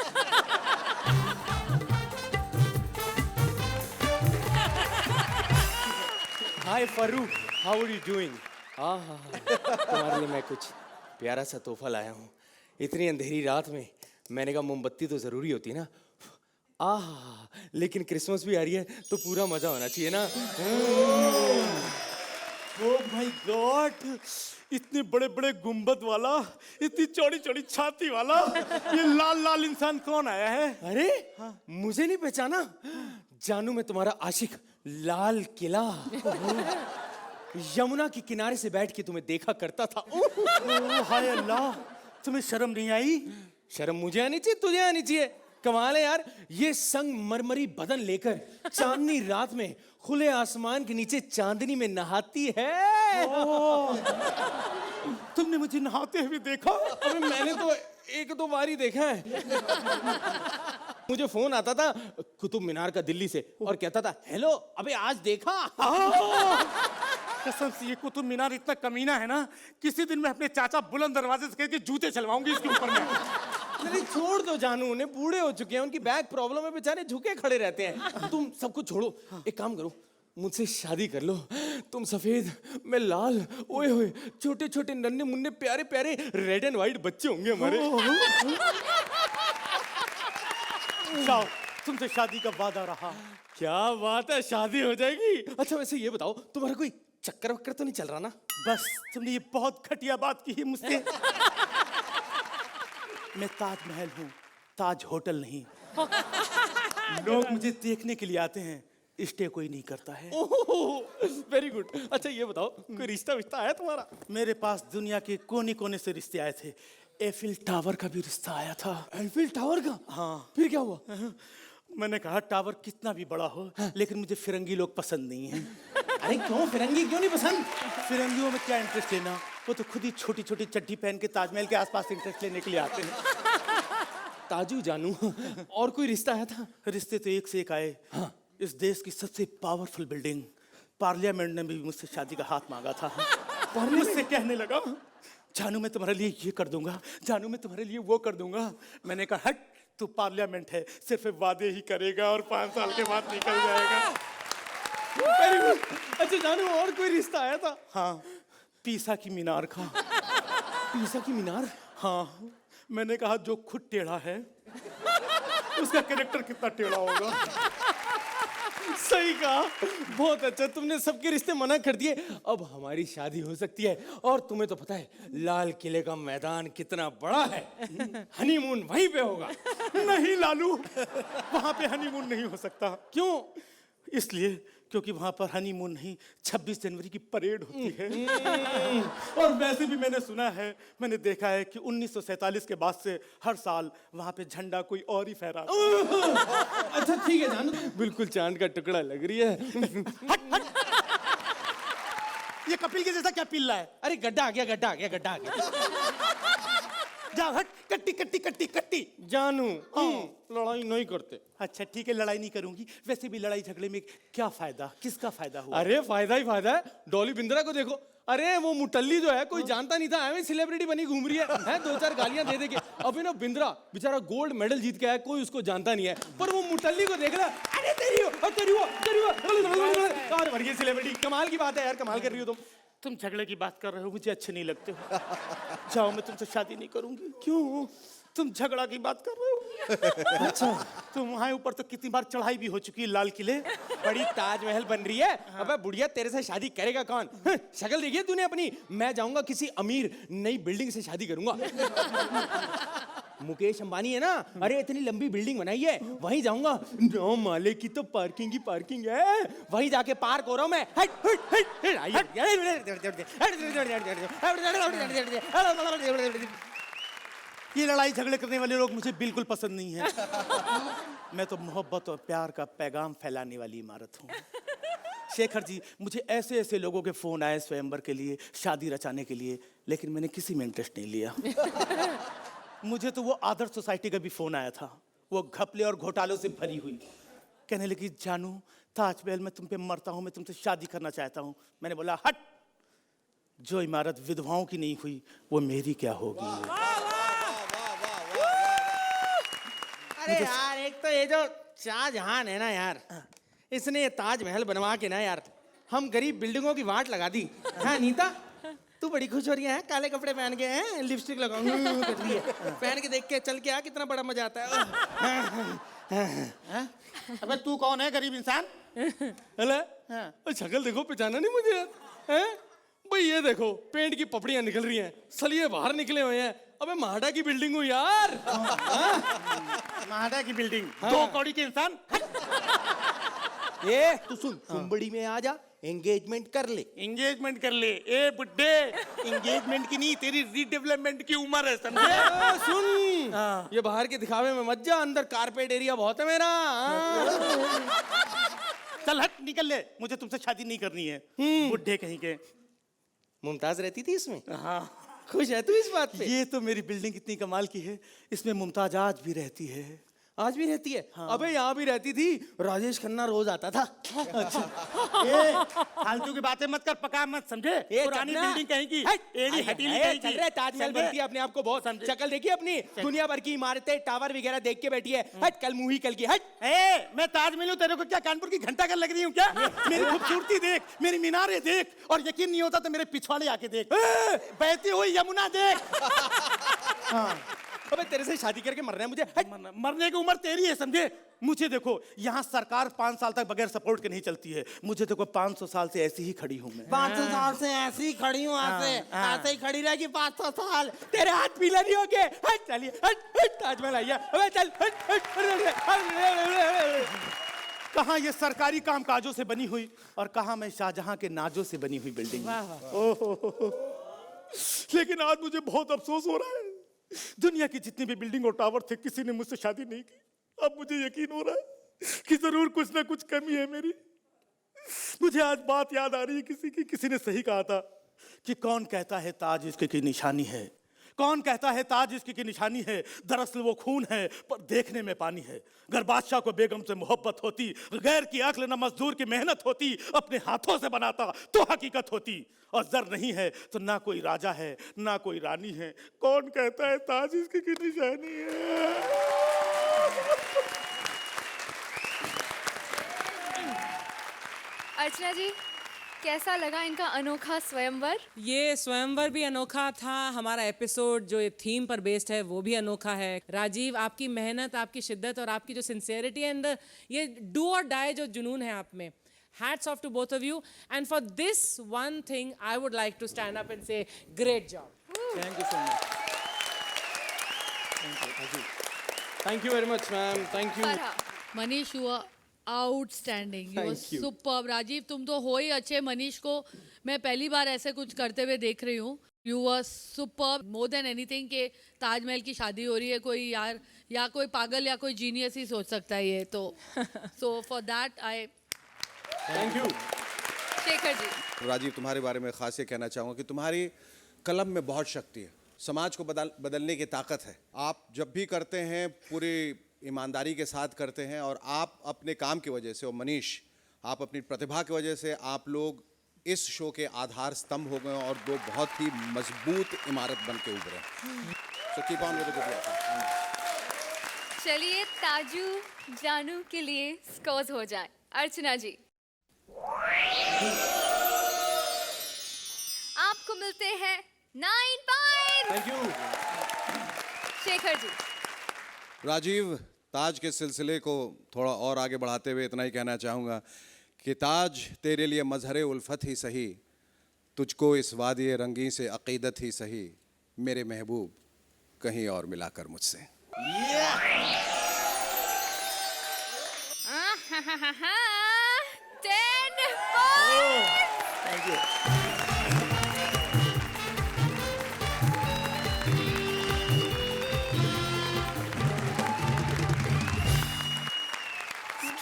Hi Farooq, how are you doing? तुम्हारे लिए मैं कुछ प्यारा सा तोहफा लाया हूँ। इतनी अंधेरी रात में मैंने कहा मोमबत्ती तो जरूरी होती है ना। लेकिन क्रिसमस भी आ रही है तो पूरा मजा होना चाहिए ना। ओह माय गॉड, इतने बड़े बड़े गुंबद वाला, इतनी चौड़ी चौड़ी छाती वाला, ये लाल लाल इंसान कौन आया है? अरे मुझे नहीं पहचाना? जानू मैं तुम्हारा आशिक लाल किला। यमुना के किनारे से बैठ के तुम्हें देखा करता था। ओह हाय अल्लाह, तुम्हें शर्म नहीं आई? शर्म मुझे आनी चाहिए, तुझे आनी चाहिए। कमाल है यार, ये संगमरमरी बदन लेकर चांदनी रात में खुले आसमान के नीचे चांदनी में नहाती है। तुमने मुझे नहाते हुए देखा? अबे मैंने तो एक दो बार ही देखा है। मुझे फोन आता था कुतुब मीनार का दिल्ली से और कहता था हेलो अबे आज देखा। कसम से ये कुतुब मीनार इतना कमीना है ना, किसी दिन मैं अपने चाचा बुलंद दरवाजे से कह के जूते चलवाऊंगी इसके ऊपर में। नहीं छोड़ दो जानू, उन्हें बूढ़े हो चुके हैं, उनकी बैक प्रॉब्लम है, बेचारे झुके खड़े रहते हैं। तुम सब कुछ छोड़ो, एक काम करो, मुझसे शादी कर लो। तुम सफेद, मैं लाल, ओए होए छोटे छोटे नन्हे मुन्ने प्यारे प्यारे रेड एंड व्हाइट बच्चे होंगे हमारे। जाओ, तुमसे शादी का वादा रहा। क्या बात है, शादी हो जाएगी। अच्छा वैसे ये बताओ, तुम्हारा कोई चक्कर वक्कर तो नहीं चल रहा ना? बस तुमने ये बहुत घटिया बात की है मुझसे। मैं ताजमहल हूँ, ताज होटल नहीं। लोग मुझे देखने के लिए आते हैं, स्टे कोई नहीं करता है। Very good. अच्छा ये बताओ, कोई रिश्ता विश्ता है तुम्हारा? मेरे पास दुनिया के कोने कोने से रिश्ते आए थे। एफिल टावर का भी रिश्ता आया था। एफिल टावर का? हाँ। फिर क्या हुआ? मैंने कहा टावर कितना भी बड़ा हो, लेकिन मुझे फिरंगी लोग पसंद नहीं हैं। अरे क्यों फिरंगी क्यों नहीं पसंद? फिरंगियों में क्या इंटरेस्ट लेना, वो तो खुद ही छोटी छोटी चड्डी पहन के ताजमहल के आसपास इंटरेस्ट लेने के लिए आते हैं। ताजू जानू, और कोई रिश्ता आया था? रिश्ते तो एक से एक आए। हाँ। इस देश की सबसे पावरफुल बिल्डिंग पार्लियामेंट ने भी मुझसे शादी का हाथ मांगा था। मुझसे कहने लगा जानू मैं तुम्हारे लिए ये कर दूंगा, जानू मैं तुम्हारे लिए वो कर दूंगा। मैंने कहा हट, तू पार्लियामेंट है, सिर्फ वादे ही करेगा और 5 साल के बाद निकल जाएगा। Very good. अच्छा जानू, और कोई रिश्ता आया था? हाँ, पीसा की मीनार का। पीसा की मीनार? हाँ, मैंने कहा जो खुद टेढ़ा है उसका कैरेक्टर कितना टेढ़ा होगा। सही कहा, बहुत अच्छा, तुमने सबके रिश्ते मना कर दिए। अब हमारी शादी हो सकती है। और तुम्हें तो पता है लाल किले का मैदान कितना बड़ा है। हनीमून वहीं पे होगा। नहीं लालू, वहां पे हनीमून नहीं हो सकता। क्यों? इसलिए क्योंकि वहां पर हनीमून नहीं 26 जनवरी की परेड होती है। और वैसे भी मैंने सुना है, मैंने देखा है कि 1947 के बाद से हर साल वहां पे झंडा कोई और ही फहरा। अच्छा ठीक है जानू, बिल्कुल चांद का टुकड़ा लग रही है। ये कपिल के जैसा क्या पिल रहा है? अरे गड्ढा आ गया, गड्ढा आ गया, गड्ढा आ गया। जाओ हट, कट्टी कट्टी कट्टी कट्टी। जानू, लड़ाई नहीं करते। अच्छा ठीक है, लड़ाई नहीं करूंगी। वैसे भी लड़ाई झगड़े में क्या फायदा, किसका फायदा हुआ? अरे फायदा ही फायदा है। डॉली बिंद्रा को देखो, अरे वो मुटल्ली जो है कोई जानता नहीं था, एवं सेलिब्रिटी बनी घूम रही है, दो चार गालियां दे के। अभिनव बिंद्रा बेचारा गोल्ड मेडल जीत के आया, कोई उसको जानता नहीं है, पर वो मुटल्ली को देख रहा, अरे तेरी हो, तेरी हो, तेरी हो। और बढ़िया सेलिब्रिटी, कमाल की बात है यार, कमाल कर रही हो तुम झगड़े की बात कर रहे हो, मुझे अच्छे नहीं लगते हो। जाओ, मैं तुमसे शादी नहीं करूंगी। क्यों? तुम झगड़ा की बात कर रहे हो। अच्छा, तुम वहां ऊपर तो कितनी बार चढ़ाई भी हो चुकी है लाल किले। बड़ी ताजमहल बन रही है। अबे बुढ़िया, तेरे से शादी करेगा कौन? शक्ल देखी है तूने अपनी? मैं जाऊंगा किसी अमीर नई बिल्डिंग से शादी करूंगा। मुकेश अंबानी है ना, अरे इतनी लंबी बिल्डिंग बनाई है, वहीं जाऊंगा। 9 माले की तो पार्किंग ही पार्किंग है, वहीं जाके पार्क हो रहा हूं मैं। ये लड़ाई झगड़े करने वाले लोग मुझे बिल्कुल पसंद नहीं है। मैं तो मोहब्बत और प्यार का पैगाम फैलाने वाली इमारत हूँ। शेखर जी, मुझे ऐसे ऐसे लोगों के फोन आए स्वयंवर के लिए, शादी रचाने के लिए, लेकिन मैंने किसी में इंटरेस्ट नहीं लिया। मुझे तो वो आदर्श सोसाइटी का भी फोन आया था, वो घपले और घोटालों से भरी हुई। कहने लगी, जानू ताजमहल में तुम पे मरता हूँ, मैं तुमसे शादी करना चाहता हूँ। मैंने बोला, हट, जो इमारत विधवाओं की नहीं हुई वो मेरी क्या होगी? अरे यार, एक तो ये जो शाहजहां है ना यार, इसने ये ताजमहल बनवा के ना यार हम गरीब बिल्डिंगों की वाट लगा दी। हाँ नीता, तू बड़ी खुश हो रही है, काले कपड़े पहन के हैं, लिपस्टिक लगाऊंगी पहन के देख के चल के आ, कितना बड़ा मजा आता है। अबे तू कौन है गरीब इंसान? अरे शक्ल देखो, पहचाना नहीं मुझे हैं? भाई ये देखो, पेंट की पपड़ियां निकल रही हैं, सलिए बाहर निकले हुए हैं। अबे माडा की बिल्डिंग हूँ यार। महाडा की बिल्डिंग, 2 कौड़ी के इंसान। ये तू सुन, कुंबड़ी में आ जा, एंगेजमेंट कर ले। एंगेजमेंट कर ले? ए बुड्ढे, एंगेजमेंट की नहीं, तेरी रीडेवलपमेंट की उम्र है, समझे? सुन, ये बाहर के दिखावे में मत जा, अंदर कारपेट एरिया बहुत है मेरा। चल हट, निकल ले, मुझे तुमसे शादी नहीं करनी है। बुड्ढे कहीं के। मुमताज रहती थी इसमें? हाँ। खुश है तू इस बात पे? ये तो मेरी बिल्डिंग इतनी कमाल की है, इसमें मुमताज आज भी रहती है। आज भी रहती है? हाँ। अबे यहाँ भी रहती थी, राजेश खन्ना रोज आता था। अच्छा। फालतू की बातें मत कर, पका मत, समझे? पुरानी बिल्डिंग कहीं की, एड़ी हटीली कहीं की। चल रहे, ताजमहल बनती है अपने आप को बहुत, चक्कर देखिए अपनी, दुनिया भर की इमारतें, टावर वगैरह देख के बैठी है। हट, कल मुंह ही कल की। हट, मैं ताजमहल हूँ, तेरे को क्या कानपुर की घंटा घर लग रही हूँ क्या? मेरी खूबसूरती देख, मेरी मीनारें देख, और यकीन नहीं होता तो मेरे पिछवाड़े आके देख, बहती हुई यमुना देख। अबे तेरे से शादी करके मरना है मुझे। मरने की उम्र तेरी है, समझे? मुझे देखो, यहाँ सरकार 5 साल तक बगैर सपोर्ट के नहीं चलती है। मुझे देखो 500 साल से ऐसी ही खड़ी हूँ मैं। 500 साल से ऐसी ही खड़ी हूँ, ऐसे ही खड़ी रहेगी 500 साल। तेरे हाथ पीला नहीं हो गए? हट, चलिए, हट, ताजमहल आइए। अबे चल, कहाँ ये सरकारी कामकाजों से बनी हुई, और कहाँ मैं शाहजहां के नाजों से बनी हुई बिल्डिंग। लेकिन आज मुझे बहुत अफसोस हो रहा है, दुनिया की जितनी भी बिल्डिंग और टावर थे, किसी ने मुझसे शादी नहीं की। अब मुझे यकीन हो रहा है कि जरूर कुछ ना कुछ कमी है मेरी। मुझे आज बात याद आ रही है किसी ने सही कहा था कि कौन कहता है ताज इश्क की निशानी है, कौन कहता है ताज इश्क की निशानी है, दरअसल वो खून है पर देखने में पानी है। अगर बादशाह को बेगम से मोहब्बत होती, गैर की अक्ल न मजदूर की मेहनत होती, अपने हाथों से बनाता तो हकीकत होती। और जर नहीं है तो ना कोई राजा है ना कोई रानी है, कौन कहता है ताज इश्क की निशानी है। अर्चना जी, कैसा लगा इनका अनोखा स्वयंवर? ये स्वयंवर भी अनोखा था, हमारा एपिसोड जो ये थीम पर बेस्ड है वो भी अनोखा है। राजीव, आपकी मेहनत, आपकी शिद्दत और आपकी जो सिंसियरिटी है अंदर, ये डू और डाई जो जुनून है आप में, hats off to both of you, and for this one thing I would like to stand up and say great job. Thank you so much. Thank you very much, ma'am. Thank you. Farha. Manish, you are outstanding, you Thank you. Superb. Rajiv तुम तो हो ही अच्छे। मनीष को मैं पहली बार ऐसे कुछ करते हुए देख रही हूँ। You are superb more than anything के ताजमहल की शादी हो रही है, कोई यार या कोई पागल या कोई जीनियस ही सोच सकता है ये तो। So for that I thank you. Shekhar ji, Rajiv, तुम्हारे बारे में खास ये कहना चाहूँगा कि तुम्हारी कलम में बहुत शक्ति है, समाज को बदलने की ताकत है। आप जब भी करते हैं पूरी ईमानदारी के साथ करते हैं, और आप अपने काम की वजह से, और मनीष आप अपनी प्रतिभा की वजह से, आप लोग इस शो के आधार स्तंभ हो गए और दो बहुत ही मजबूत इमारत बन के उभरे। So keep on with the good work. चलिए ताजू जानू के लिए स्कोर्स हो जाए। अर्चना जी, आपको मिलते हैं 9 point. Thank you. Shekhar ji, Rajiv, Taj के सिलसिले को थोड़ा और आगे बढ़ाते हुए इतना ही कहना चाहूँगा कि ताज तेरे लिए मजहरे उल्फत ही सही, तुझको इस वादी रंगी से अकीदत ही सही, मेरे महबूब कहीं और मिलाकर मुझसे। 10 point. Thank you.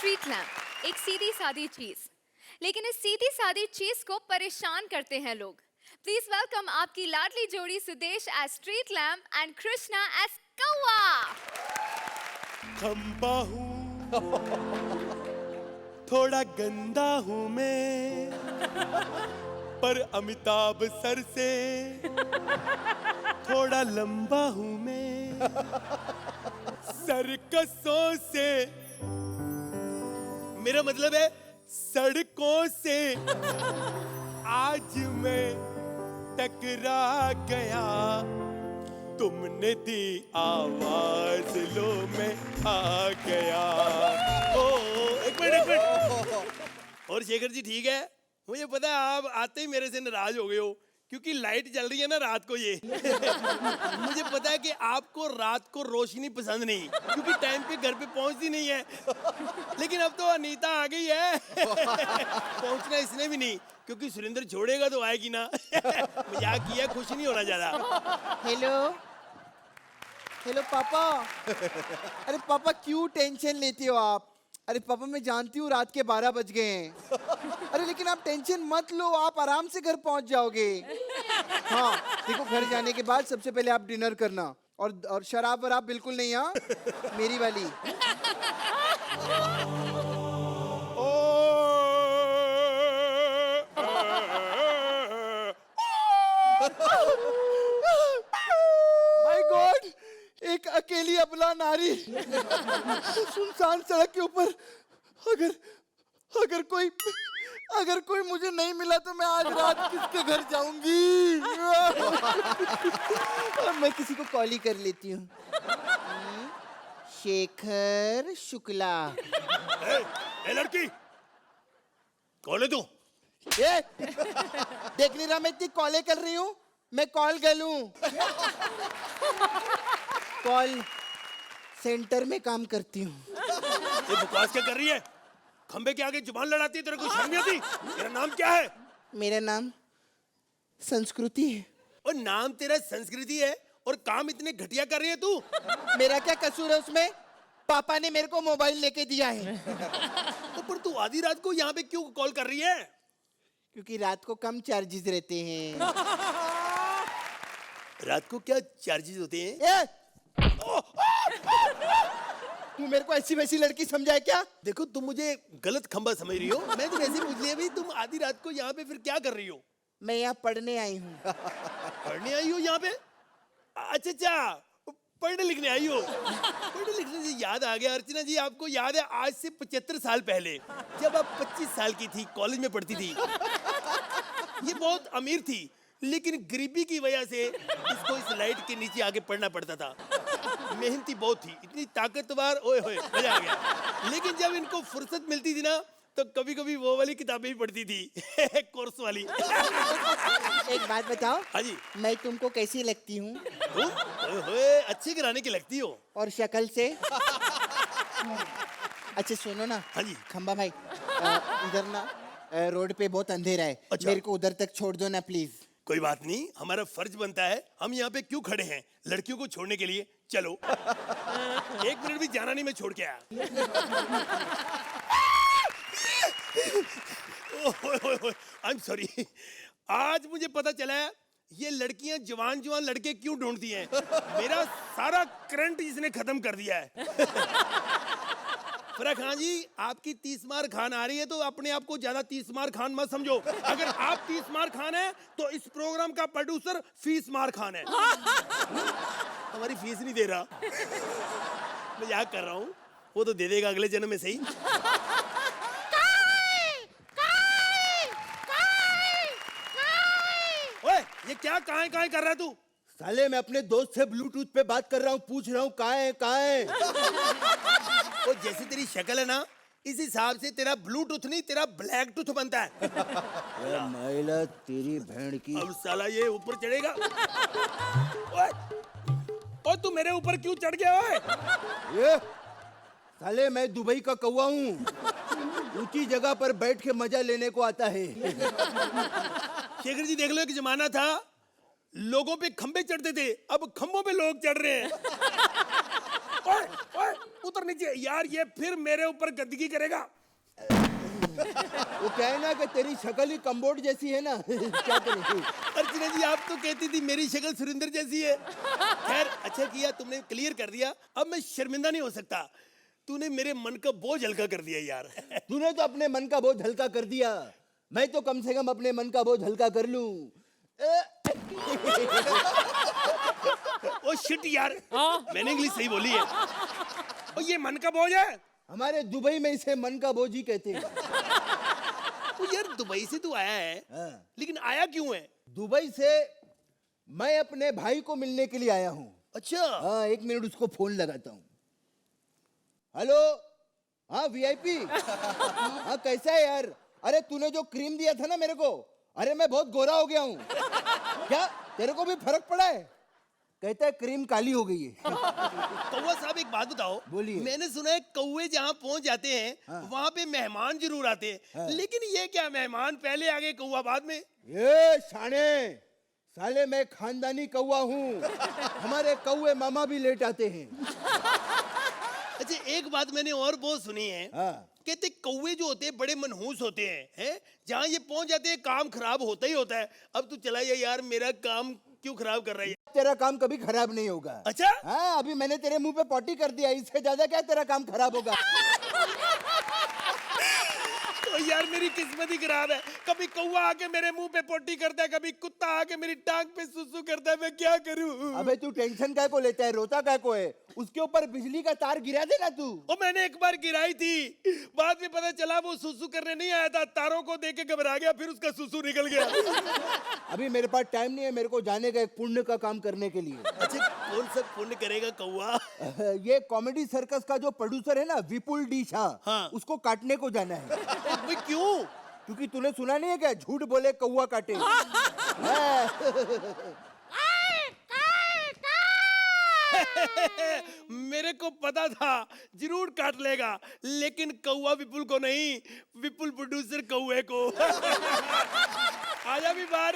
Street lamp एक सीधी सादी चीज, लेकिन इस सीधी सादी चीज को परेशान करते हैं लोग। प्लीज वेलकम आपकी लाडली जोड़ी Sudesh as street lamp and Krishna as कौवा। खंबा हूँ, थोड़ा गंदा हूँ मैं, पर अमिताभ सर से थोड़ा लंबा हूँ मैं। सर्कसों से, मेरा मतलब है सड़कों से, आज मैं टकरा गया, तुमने दी आवाज, लो मैं आ गया। ओ एक मिनट। और शेखर जी ठीक है, मुझे पता है आप आते ही मेरे से नाराज हो गए हो, क्योंकि लाइट जल रही है ना रात को ये। मुझे पता है कि आपको रात को रोशनी पसंद नहीं, क्योंकि टाइम पे घर पे पहुंचती नहीं है। लेकिन अब तो अनीता आ गई है। पहुंचना इसने भी नहीं, क्योंकि सुरेंद्र छोड़ेगा तो आएगी ना। मजाक किया, खुश नहीं होना ज्यादा। हेलो हेलो पापा। अरे पापा क्यों टेंशन लेते हो आप? अरे पापा मैं जानती हूँ रात के 12 बज गए हैं। अरे लेकिन आप टेंशन मत लो, आप आराम से घर पहुंच जाओगे। हाँ देखो, घर जाने के बाद सबसे पहले आप डिनर करना, और शराब वराब बिल्कुल नहीं, हाँ मेरी वाली। माय गॉड, एक अकेली अबला नारी सुनसान सड़क के ऊपर। अगर कोई मुझे नहीं मिला तो मैं आज रात किसके घर जाऊंगी? मैं किसी को कॉल ही कर लेती हूँ। शेखर शुक्ला। ए लड़की, कौन है तू? ए, देख नहीं रहा मैं इतनी कॉलें कर रही हूँ? मैं कॉल गर्ल हूँ। कॉल सेंटर में काम करती हूँ। ये बकवास क्या कर रही है? खंबे के आगे जुबान लड़ाती है, तेरे को शर्म नहीं आती? तेरा नाम क्या है? मेरा नाम संस्कृति है। और नाम तेरा संस्कृति है और काम इतने घटिया कर रही है तू? मेरा क्या कसूर है उसमें? पापा ने मेरे को मोबाइल लेके दिया है। तो पर तू आधी रात को यहाँ पे क्यों कॉल कर रही है? क्योंकि रात को कम चार्जेस रहते हैं। रात को क्या चार्जेस होते हैं? तू मेरे को ऐसी वैसी लड़की समझा है क्या? देखो तुम मुझे गलत खंबा समझ रही हो। मैं तो ऐसे पूछ लिया, भाई तुम आधी रात को यहाँ पे फिर क्या कर रही हो? मैं यहाँ पढ़ने आई हूँ। पढ़ने आई हो यहाँ पे? अच्छा अच्छा, पढ़ने लिखने आई हो। पढ़ने लिखने से याद आ गया अर्चना जी, आपको याद है आज से 75 साल पहले जब आप 25 साल की थी, कॉलेज में पढ़ती थी, ये बहुत अमीर थी, लेकिन गरीबी की वजह से इसको इस लाइट के नीचे आके पढ़ना पड़ता था। मेहनती बहुत थी, इतनी ताकतवर, ओए होए मजा आ गया। लेकिन जब इनको फुर्सत मिलती थी ना, तो कभी कभी वो वाली किताबें भी पढ़ती थी, कोर्स वाली। एक बात बताओ। हाँ जी। मैं तुमको कैसी लगती हूँ? ओए होए, अच्छे घराने की लगती हो। और शक्ल से? अच्छा सुनो ना। हाँ जी। खंबा भाई उधर ना रोड पे बहुत अंधेरा है। अच्छा। मेरे को उधर तक छोड़ दो ना प्लीज। कोई बात नहीं, हमारा फर्ज बनता है। हम यहाँ पे क्यों खड़े हैं? लड़कियों को छोड़ने के लिए। चलो। 1 मिनट भी जाना नहीं, मैं छोड़ के आया। I am sorry. आज मुझे पता चला है ये लड़कियां जवान जवान लड़के क्यों ढूंढती हैं। मेरा सारा करंट इसने खत्म कर दिया है। फरा खान जी, आपकी 30 मार खान आ रही है तो अपने आप को ज्यादा 30 मार खान मत समझो। अगर आप 30 मार खान है तो इस प्रोग्राम का प्रोड्यूसर फीस मार खान है। हमारी फीस नहीं दे रहा। मजाक कर रहा हूँ, वो तो दे देगा अगले जन्म में सही। ओए, ये क्या काहे काहे कर रहा है तू? साले मैं अपने दोस्त से ब्लूटूथ पे बात कर रहा हूँ, पूछ रहा हूँ कहाँ है। वो जैसी तेरी शक्ल है ना, इस हिसाब से तेरा ब्लूटूथ नहीं तेरा ब्लैक टूथ बनता है। महिला तेरी भेड़ की। अब साला ये ऊपर चढ़ेगा। ओए, ओए तू मेरे ऊपर क्यों चढ़ गया? ओए ये साले मैं दुबई का कौवा हूँ, ऊंची जगह पर बैठ के मजा लेने को आता है। शेखर जी देख लो, एक जमाना था लोगों पे खंबे चढ़ते थे, अब खंबों पे लोग चढ़ रहे हैं। ओए, ओए, उतर नीचे यार, ये फिर मेरे ऊपर गंदगी करेगा। वो क्या है ना कि तेरी शक्ल ही कम्बोर्ड जैसी है ना। क्या करेगी? अर्चना जी आप तो कहती थी मेरी शक्ल सुरिंदर जैसी है। खैर अच्छा किया तुमने क्लियर कर दिया, अब मैं शर्मिंदा नहीं हो सकता। तूने मेरे मन का बोझ हल्का कर दिया यार। तूने तो अपने मन का बोझ हल्का कर दिया, मैं तो कम से कम अपने मन का बोझ हल्का कर लूं। ओ शिट यार, मैंने इंग्लिश सही बोली है। और ये मन का बोझ है? हमारे दुबई में इसे मन का बोझ ही कहते हैं। तो यार दुबई से तू आया है, लेकिन आया क्यों है? दुबई से मैं अपने भाई को मिलने के लिए आया हूँ। अच्छा। हाँ 1 मिनट उसको फोन लगाता हूँ। हेलो, हाँ वीआईपी। हाँ कैसा है यार? अरे तूने जो क्रीम दिया था ना मेरे को, अरे मैं बहुत गोरा हो गया हूँ। क्या तेरे को भी फर्क पड़ा है? कहता है क्रीम काली हो गई है। कौवा साहब एक बात बताओ। बोलिए। मैंने सुना है कौवे जहाँ पहुँच जाते हैं वहाँ पे मेहमान जरूर आते हैं, लेकिन ये क्या मेहमान पहले आगे कौवा बाद में? ये शाने साले मैं खानदानी कौवा हूँ, हमारे कौवे मामा भी लेट आते हैं। अच्छा एक बात मैंने और बहुत सुनी है, हाँ। कहते कौवे जो होते हैं बड़े मनहूस होते हैं, जहाँ ये पहुंच जाते हैं काम खराब होता ही होता है। अब तू चला जा यार, मेरा काम क्यों खराब कर रहा है? तेरा काम कभी खराब नहीं होगा। अच्छा? हाँ अभी मैंने तेरे मुंह पे पॉटी कर दिया, इससे ज्यादा क्या तेरा काम खराब होगा? तो यार मेरी किस्मत ही खराब है, कभी कौवा आके मेरे मुंह पे पोटी करता है, कभी कुत्ता आके मेरी टांग पे सुसु करता है, मैं क्या करूं? अबे तू टेंशन काय को लेता है, रोता काय को है? उसके ऊपर बिजली का तार गिरा देना तू। और मैंने एक बार गिराई थी, बाद में पता चला वो सुसु करने नहीं आया था, तारों को देख के घबरा गया, फिर उसका सुसु निकल गया। अभी मेरे पास टाइम नहीं है, मेरे को जाने का एक पुण्य का काम करने के लिए। अच्छा कौन सा पुण्य करेगा कौवा? ये कॉमेडी सर्कस का जो प्रोड्यूसर है ना विपुल डी शाह, हाँ। उसको काटने को जाना है। भाई क्यों? क्योंकि तूने सुना नहीं है क्या, झूठ बोले कौवा काटे। मेरे को पता था जरूर काट लेगा, लेकिन कौवा विपुल को नहीं, विपुल प्रोड्यूसर कौवे को। आजा भी बाहर।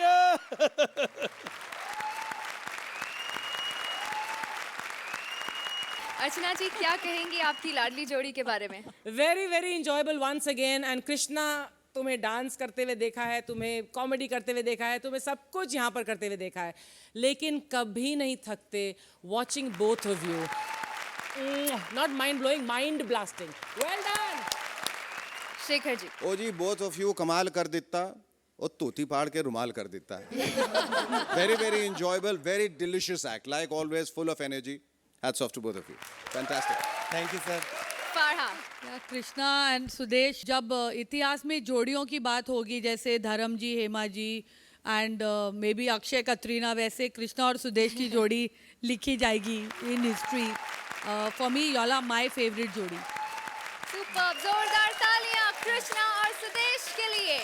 अर्चना जी क्या कहेंगी आपकी लाडली जोड़ी के बारे में? Very very enjoyable once again. And Krishna, तुम्हें डांस करते हुए देखा है, तुम्हें कॉमेडी करते हुए देखा है, तुम्हें सब कुछ यहाँ पर करते हुए देखा है, लेकिन कभी नहीं थकते watching both of you. Not mind blowing, mind blasting. Well done Shekhar ji. ओ जी बोथ ऑफ यू कमाल कर देता और तोती पाड़ के रुमाल कर देता है। Very very enjoyable, very delicious act, like always full of energy. Hats off to both of you. Fantastic. Thank you sir. Farah. Krishna and Sudesh, जब इतिहास में जोड़ियों की बात होगी जैसे Dharam ji, Hema ji and maybe Akshay Katrina, वैसे कृष्णा और सुदेश की जोड़ी लिखी जाएगी in history. For me y'all are my favorite जोड़ी। सुपर, जोरदार तालियां कृष्णा और सुदेश के लिए।